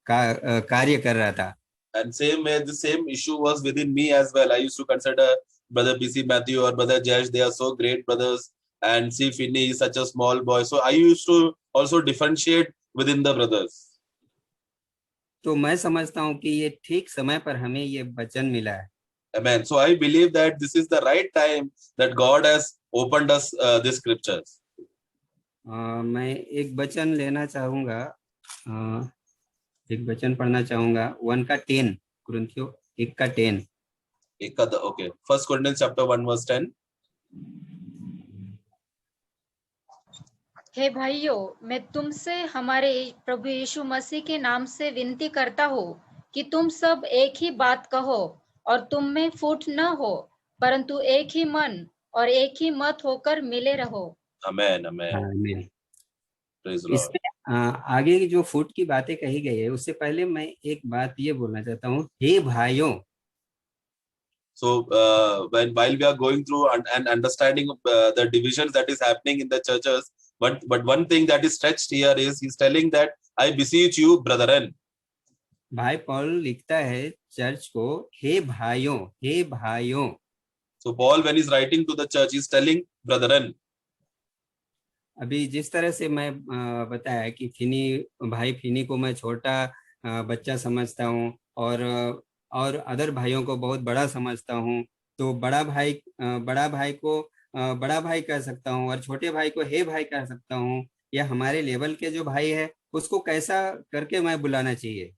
कार्य कर रहा था. And the same issue was within me as well. I used to consider brother PC Matthew or brother Jayesh, they are so great brothers, and see Finney is such a small boy. So I used to also differentiate within the brothers. तो मैं समझता हूँ कि ये ठीक समय पर हमें ये वचन मिला है. Amen. So I believe that this is the right time that God has opened us the scriptures. मैं एक वचन लेना चाहूँगा, एक वचन पढ़ना चाहूँगा 1:10, कुरिन्थियों 1:10. Okay. 1 Corinthians chapter 1 verse 10. हे भाइयों, मैं तुमसे हमारे प्रभु यीशु मसीह के नाम से विनती करता हूँ कि तुम सब एक ही बात कहो और तुम में फूट न हो, परंतु एक ही मन और एक ही मत होकर मिले रहो. Amen. Amen. आमीन. Praise the Lord. इसमें आगे की जो फूट की बातें कही गई है, उससे पहले मैं एक बात ये बोलना चाहता हूँ, हे भाइयों. So while we are going through and understanding the divisions that is happening in the churches, but one thing that is stretched here is he's telling that I beseech you, brethren. भाई Paul लिखता है church को, हे भाइयों, हे भाइयों. So Paul, when he's writing to the church, he's telling brethren. अभी जिस तरह से मैं बताया कि भाई फिनी को मैं छोटा बच्चा समझता हूँ और अदर भाइयों को बहुत बड़ा समझता हूँ, तो बड़ा भाई को बड़ा भाई कह सकता हूँ और छोटे भाई को हे भाई कह सकता हूँ, या हमारे लेवल के जो भाई है उसको कैसा करके मैं बुलाना चाहिए.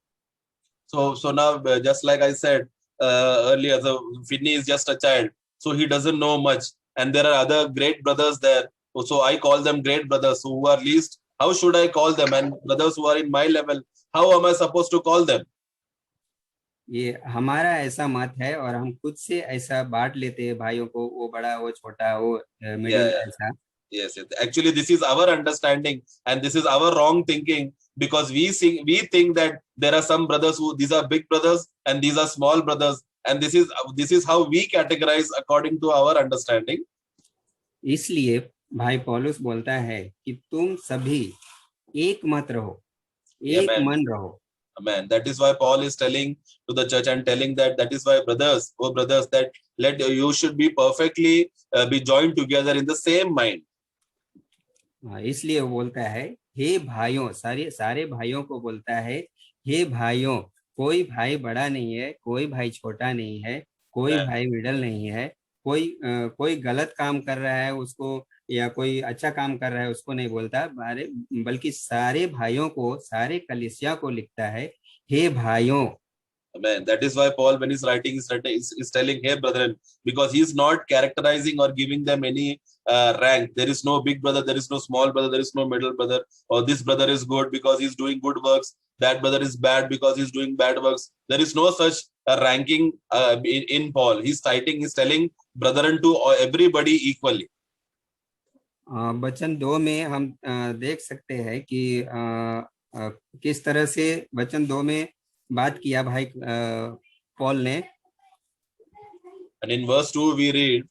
So now, just like I said earlier, so Finney is just a child, so he doesn't know much, and there are other great brothers there. So I call them great brothers who are least. How should I call them? And brothers who are in my level, how am I supposed to call them? ये हमारा ऐसा मत है और हम खुद से ऐसा बांट लेते हैं भाइयों को, वो बड़ा, वो छोटा, वो मिडिल, ऐसा. Yes, actually this is our understanding and this is our wrong thinking, because we think that there are some brothers who these are big brothers and these are small brothers, and this is how we categorize according to our understanding. इसलिए भाई पौलुस बोलता है कि तुम सभी एक मत रहो, एक मन रहो. Amen. That is why Paul is telling to the church and telling that is why brothers, that you should be perfectly be joined together in the same mind. इसलिए वो बोलता है हे भाइयों, सारे भाइयों को बोलता है हे भाइयों. कोई भाई बड़ा नहीं है, कोई भाई छोटा नहीं है, कोई भाई मिडल नहीं है, कोई गलत काम कर रहा है उसको या कोई अच्छा काम कर रहा है उसको नहीं बोलता, बल्कि सारे भाइयों को, सारे कलीसिया को लिखता है हे भाइयों. Amen. That is why Paul, when he's writing, is telling, hey brethren, because he's not characterizing or giving them any rank. There is no big brother, there is no small brother, there is no middle brother, or this brother is good because he's doing good works, that brother is bad because he's doing bad works. There is no such ranking in Paul. He's telling brethren to everybody equally. वचन 2 में हम देख सकते हैं कि किस तरह से वचन 2 में बात किया भाई पॉल ने। And in verse 2 we read,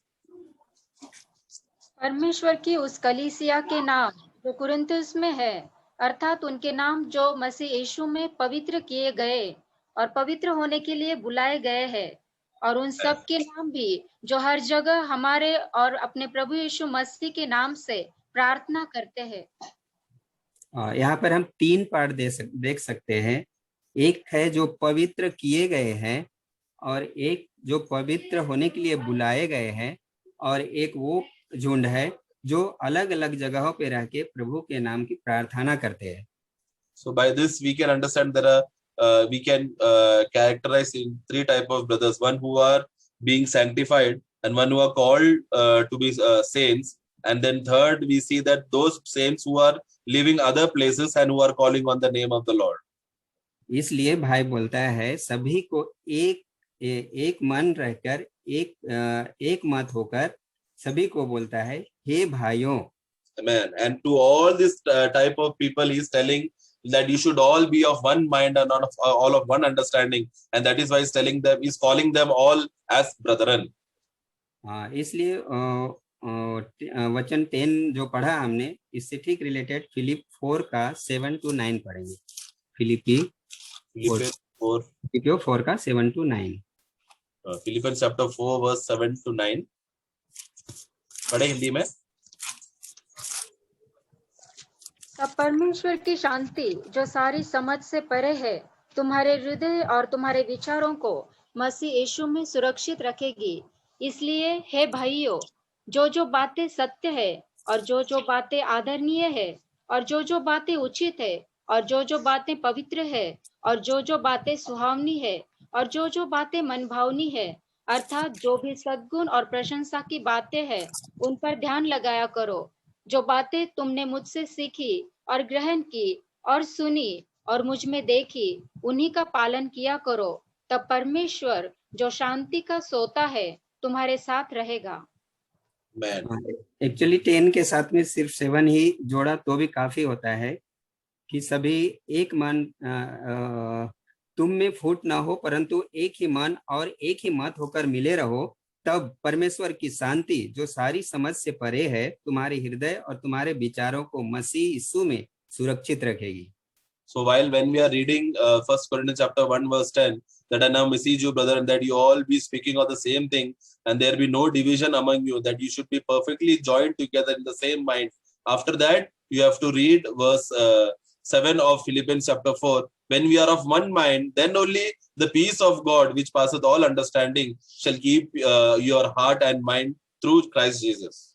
परमेश्वर की उस कलीसिया के नाम जो कुरिन्थुस में है, अर्थात उनके नाम जो मसीह यीशु में पवित्र किए गए और पवित्र होने के लिए बुलाए गए हैं, और उन सब के नाम भी जो हर जगह हमारे और अपने प्रभु यीशु मसीह के नाम से प्रार्थना करते हैं। यहाँ पर हम 3 पार्ट देख सकते हैं। एक है जो पवित्र किए गए हैं, और एक जो पवित्र होने के लिए बुलाए गए हैं, और एक वो झुंड है जो अलग अलग जगहों पे रह के प्रभु के नाम की प्रार्थना करते हैं। So by this we can understand there are we can characterize in 3 type of brothers: one who are being sanctified, and one who are called to be saints, and then third we see that those saints who are living other places and who are calling on the name of the Lord. इसलिए भाई बोलता है सभी को एक मन रहकर एक मत होकर सभी को बोलता है, हे भाइयों। Amen. And to all this type of people he is telling that you should all be of one mind and all of one understanding, and that is why he's telling them, he's calling them all as brethren. इसलिए वचन 10 जो पढ़ा हमने, इससे ठीक related Philip 4 का 7 to 9 पढ़ेंगे। फिलिपियो 4 का 7 to 9। Philippians chapter 4 verse 7 to 9 पढ़े हिंदी में। तब परमेश्वर की शांति जो सारी समझ से परे है तुम्हारे हृदय और तुम्हारे विचारों को मसीह यीशु में सुरक्षित रखेगी। इसलिए हे भाइयों, जो बातें सत्य है, और जो बातें आदरणीय है, और जो बातें उचित है, और जो बातें पवित्र है, और जो बातें सुहावनी है, और जो बातें मनभावनी है, अर्थात जो भी सद्गुण और प्रशंसा की बातें हैं, उन पर ध्यान लगाया करो। जो बातें तुमने मुझसे सीखी और ग्रहण की और सुनी और मुझ में देखी, उन्हीं का पालन किया करो। तब परमेश्वर जो शांति का सोता है तुम्हारे साथ रहेगा। एक्चुअली 10 के साथ में सिर्फ 7 ही जोड़ा तो भी काफी होता है कि सभी एक मन तुम में फूट ना हो, परंतु एक ही मन और एक ही मत होकर मिले रहो, तब परमेश्वर की शांति जो सारी समझ से परे है तुम्हारे हृदय और तुम्हारे विचारों को मसीह यीशु में सुरक्षित रखेगी। So while when we are reading 1 Corinthians chapter 1 verse 10, that I now beseech you, brother, and that you all be speaking of the same thing, and there be no division among you, that you should be perfectly joined together in the same mind. After that, you have to read verse 7 of Philippians chapter 4. When we are of one mind, then only the peace of God, which passeth all understanding, shall keep your heart and mind through Christ Jesus.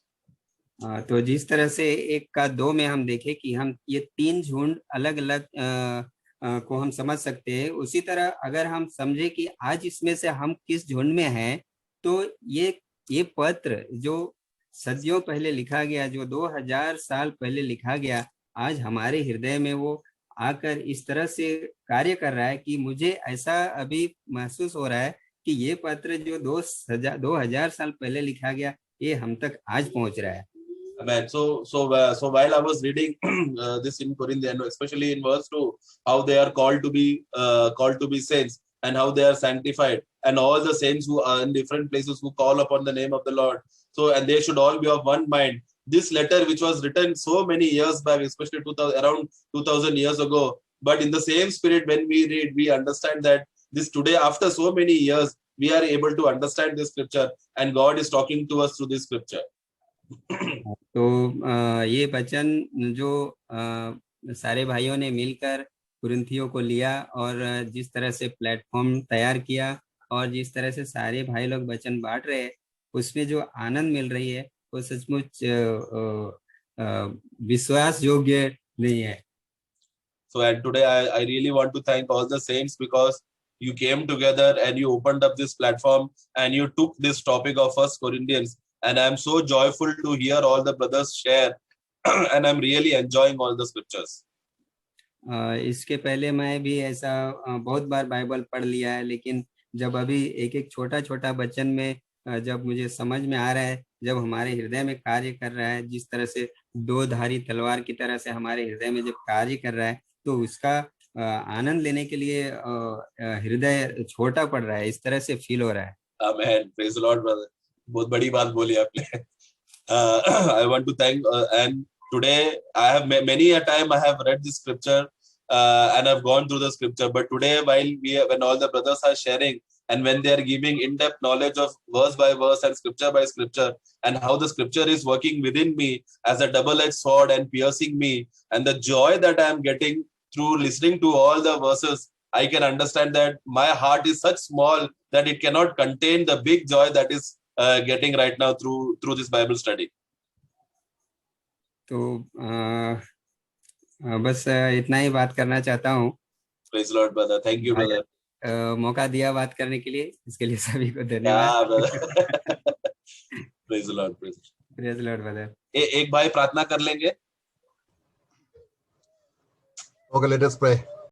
तो जिस तरह से 1 का 2 में हम देखें कि हम ये 3 झुंड अलग अलग को हम समझ सकते हैं, उसी तरह अगर हम समझे कि आज इसमें से हम किस झुंड में हैं, तो ये पत्र जो सदियों पहले लिखा गया, जो 2000 साल पहले लिखा गया, आज हमारे हृदय में वो आकर इस तरह से कार्य कर रहा है कि मुझे ऐसा अभी महसूस हो रहा है कि ये पत्र जो 2000 साल पहले लिखा गया, ये हम तक आज पहुंच रहा है। Amen. So while I was reading this in Corinthians, especially in verse 2, how they are called to be saints, and how they are sanctified, and all the saints who are in different places who call upon the name of the Lord. So, and they should all be of one mind. This letter, which was written so many years back, especially around 2000 years ago, but in the same spirit, when we read, we understand that this today, after so many years, we are able to understand this scripture, and God is talking to us through this scripture. तो ये वचन जो सारे भाइयों ने मिलकर कुरिन्थियों को लिया और जिस तरह से प्लेटफॉर्म तैयार किया और जिस तरह से सारे भाई लोग वचन बांट रहे हैं, उसमें जो आनंद मिल रही है वो सचमुच विश्वास योग्य नहीं है। So and today I really want to thank all the saints because you came together and you opened up this platform and you took this topic of 1 Corinthians, and I am so joyful to hear all the brothers share and I'm really enjoying all the scriptures. इसके पहले मैं भी ऐसा बहुत बार Bible पढ़ लिया है, लेकिन जब अभी एक छोटा छोटा वचन में जब मुझे समझ में आ रहा है, जब हमारे हृदय में कार्य कर रहा है, जिस तरह से दो धारी तलवार की तरह से हमारे हृदय में जब कार्य कर रहा है, तो उसका आनंद लेने के लिए हृदय छोटा पड़ रहा है, इस तरह से फील हो रहा है। Amen. Praise the Lord, brother. बहुत बड़ी बात बोली आपने. I want to thank and today I have many a time I have read this scripture and I've gone through the scripture, but today when all the brothers are sharing and when they are giving in-depth knowledge of verse by verse and scripture by scripture and how the scripture is working within me as a double-edged sword and piercing me, and the joy that I am getting through listening to all the verses, I can understand that my heart is such small that it cannot contain the big joy that is getting right now through this Bible study. तो बस इतना ही बात करना चाहता हूँ. Praise the Lord, brother. Thank you, brother. मौका दिया बात करने के लिए, इसके लिए सभी को धन्यवाद. Praise the Lord, praise the Lord, brother. एक भाई प्रार्थना कर लेंगे. Okay, let us pray.